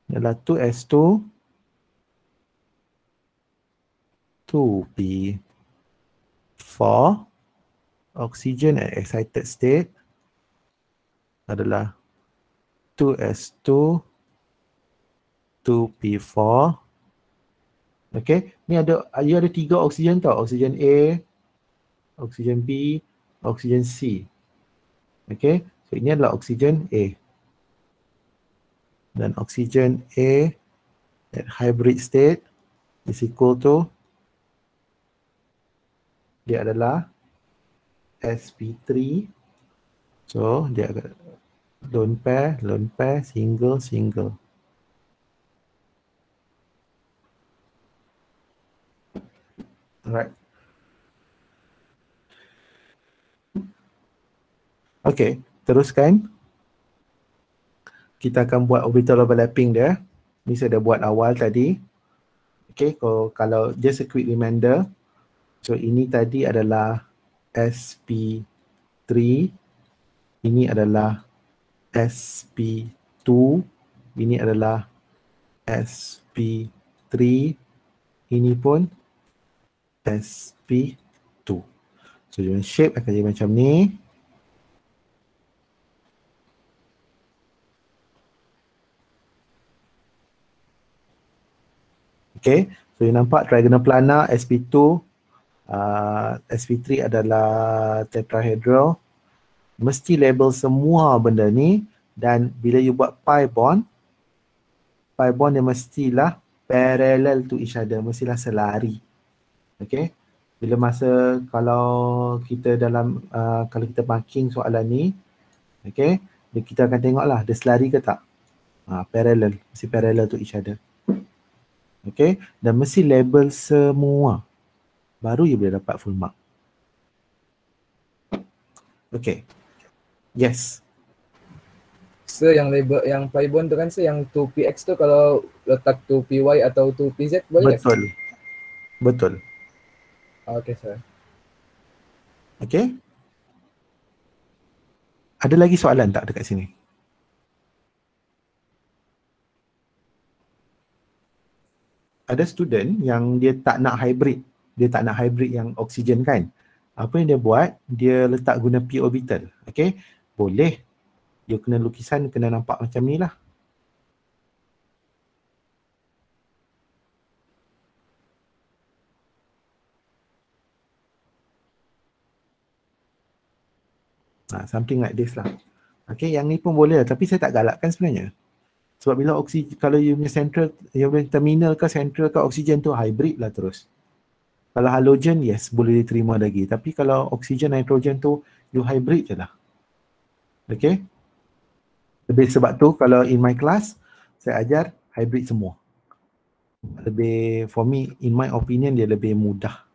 Ialah 2s2 2p4 oxygen at excited state adalah 2s2 2p4. Okey, ni ada, you ada 3 oksigen tau. Oksigen A, oksigen B, oksigen C. Okey, so ini adalah oksigen A. Dan oksigen A at hybrid state is equal to, dia adalah sp3. So dia akan lone pair, single. Alright. Okay, teruskan. Kita akan buat orbital overlapping dia. Ni saya dah buat awal tadi. Okay, kalau just a quick reminder. So ini tadi adalah sp3. Ini adalah sp2. Ini adalah sp3. Ini pun sp2. So jadi shape akan jadi macam ni. Okay, so you nampak trigonal planar sp2, sp3 adalah tetrahedral. Mesti label semua benda ni, dan bila you buat pi bond dia mestilah parallel to each other, mestilah selari. Okay, bila masa kalau kita dalam kalau kita marking soalan ni, okay, kita akan tengoklah dia selari ke tak. Parallel, mesti parallel to each other. Okay, dan mesti label semua, baru you boleh dapat full mark. Okay, yes. So yang label yang pi bond tu kan, so yang 2px tu kalau letak 2py atau 2pz boleh? Betul. Tak? Betul. Okay, sir. Okay. Ada lagi soalan tak dekat sini? Ada student yang dia tak nak hybrid. Dia tak nak hybrid yang oksigen kan. Apa yang dia buat? Dia letak guna p orbital. Okay. Boleh. Dia kena lukisan kena nampak macam ni lah. Something like this lah. Okay, yang ni pun boleh lah. Tapi saya tak galakkan sebenarnya. Sebab bila oksigen, kalau you punya central, you punya terminal ke central ke oksigen tu hybrid lah terus. Kalau halogen, yes, boleh diterima lagi. Tapi kalau oksigen, nitrogen tu, you hybrid je lah. Okay. Lebih sebab tu, kalau in my class, saya ajar hybrid semua. Lebih, for me, in my opinion, dia lebih mudah.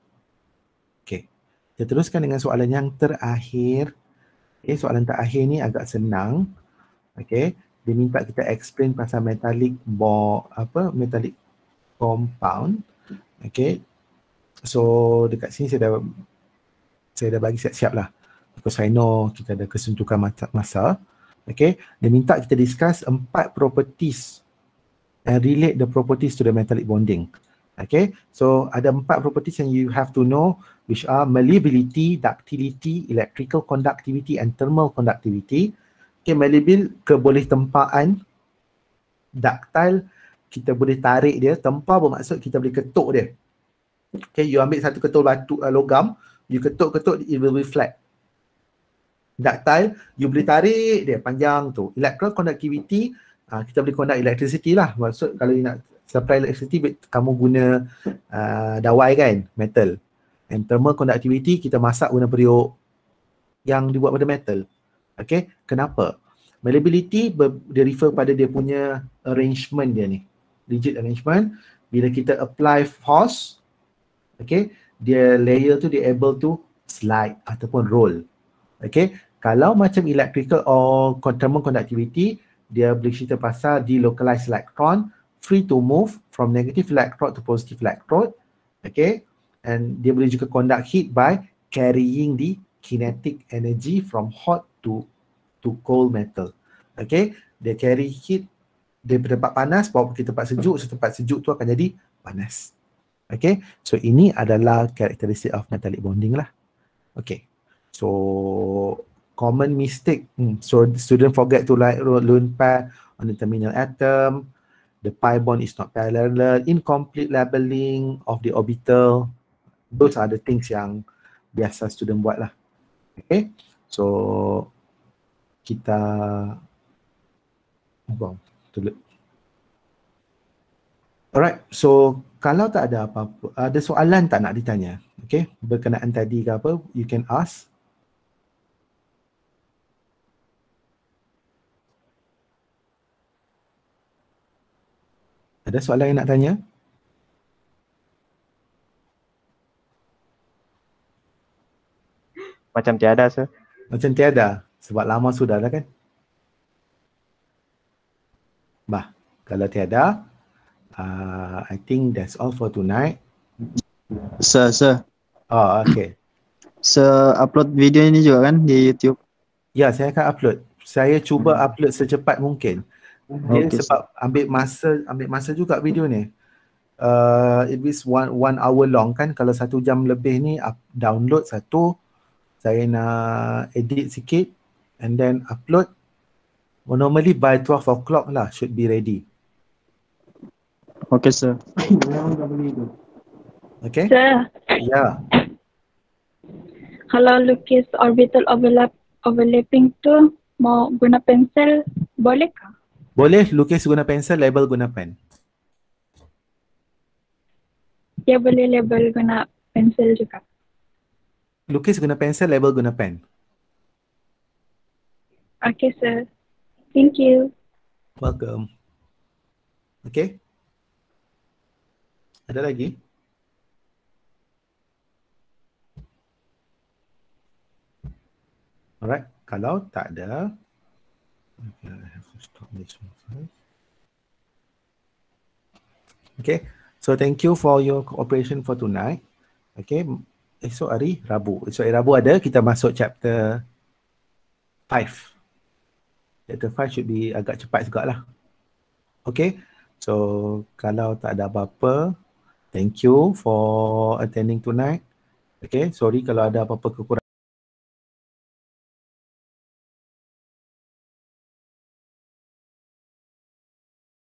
Okay. Kita teruskan dengan soalan yang terakhir. Okay, soalan terakhir ni agak senang. Okay. Dia minta kita explain pasal metallic metallic compound. Okay. So dekat sini saya dah bagi siap-siap lah. Because I know kita ada kesuntukan masa. Okay. Dia minta kita discuss 4 properties and relate the properties to the metallic bonding. Okay, so ada 4 properties yang you have to know, which are malleability, ductility, electrical conductivity and thermal conductivity. Okay, malleable keboleh tempaan, ductile kita boleh tarik dia, tempar bermaksud kita boleh ketuk dia. Okay, you ambil satu ketul batu logam, you ketuk-ketuk, it will be flat. Ductile, you boleh tarik dia panjang tu. Electrical conductivity, kita boleh conduct electricity lah. Maksud kalau you nak supply electricity, kamu guna dawai kan, metal. And thermal conductivity, kita masak guna periuk yang dibuat pada metal. Okay, kenapa? Malleability dia refer pada dia punya arrangement dia ni. Rigid arrangement. Bila kita apply force, okay, dia layer tu dia able to slide ataupun roll. Okay, kalau macam electrical or thermal conductivity, dia boleh cerita pasal delocalized electron, free to move from negative electrode to positive electrode. Okay, and dia boleh juga conduct heat by carrying the kinetic energy from hot to cold metal. Okay, dia carry heat dari tempat panas bawa pergi tempat sejuk, tempat sejuk tu akan jadi panas. Okay, so ini adalah karakteristik of metallic bonding lah. Okay, so common mistake, so student forget to like lone pair on the terminal atom, the pi bond is not parallel, incomplete labeling of the orbital. Those are the things yang biasa student buat lah. Okay, so kita alright, so kalau tak ada apa-apa, ada soalan tak nak ditanya? Okay, berkenaan tadi ke apa, you can ask. Ada soalan yang nak tanya? Macam tiada, sir. Macam tiada, sebab lama sudah dah kan? Bah, kalau tiada, I think that's all for tonight. Sir. Oh, okay. Upload video ini juga kan di YouTube? Ya, saya akan upload. Saya cuba upload secepat mungkin. Dia sebab ambil masa juga video ni. It is one hour long kan. Kalau 1 jam lebih ni download satu, saya nak edit sikit and then upload. Normally by 12 o'clock lah should be ready. Okay, sir. Okay? Sir, Ya. kalau lukis orbital overlapping tu mau guna pensel, boleh kah? Boleh lukis guna pensel, label guna pen. Dia boleh label guna pensel juga. Lukis guna pensel, label guna pen. Okay, sir. Thank you. Welcome. Okay? Ada lagi? Alright, kalau tak ada, okay, I have to stop this one first. Okay, so thank you for your cooperation for tonight. Okay, esok hari Rabu. Esok hari Rabu ada, kita masuk chapter 5. Chapter 5 should be agak cepat jugalah. Okay, so kalau tak ada apa-apa, thank you for attending tonight. Okay, sorry kalau ada apa-apa kekurangan.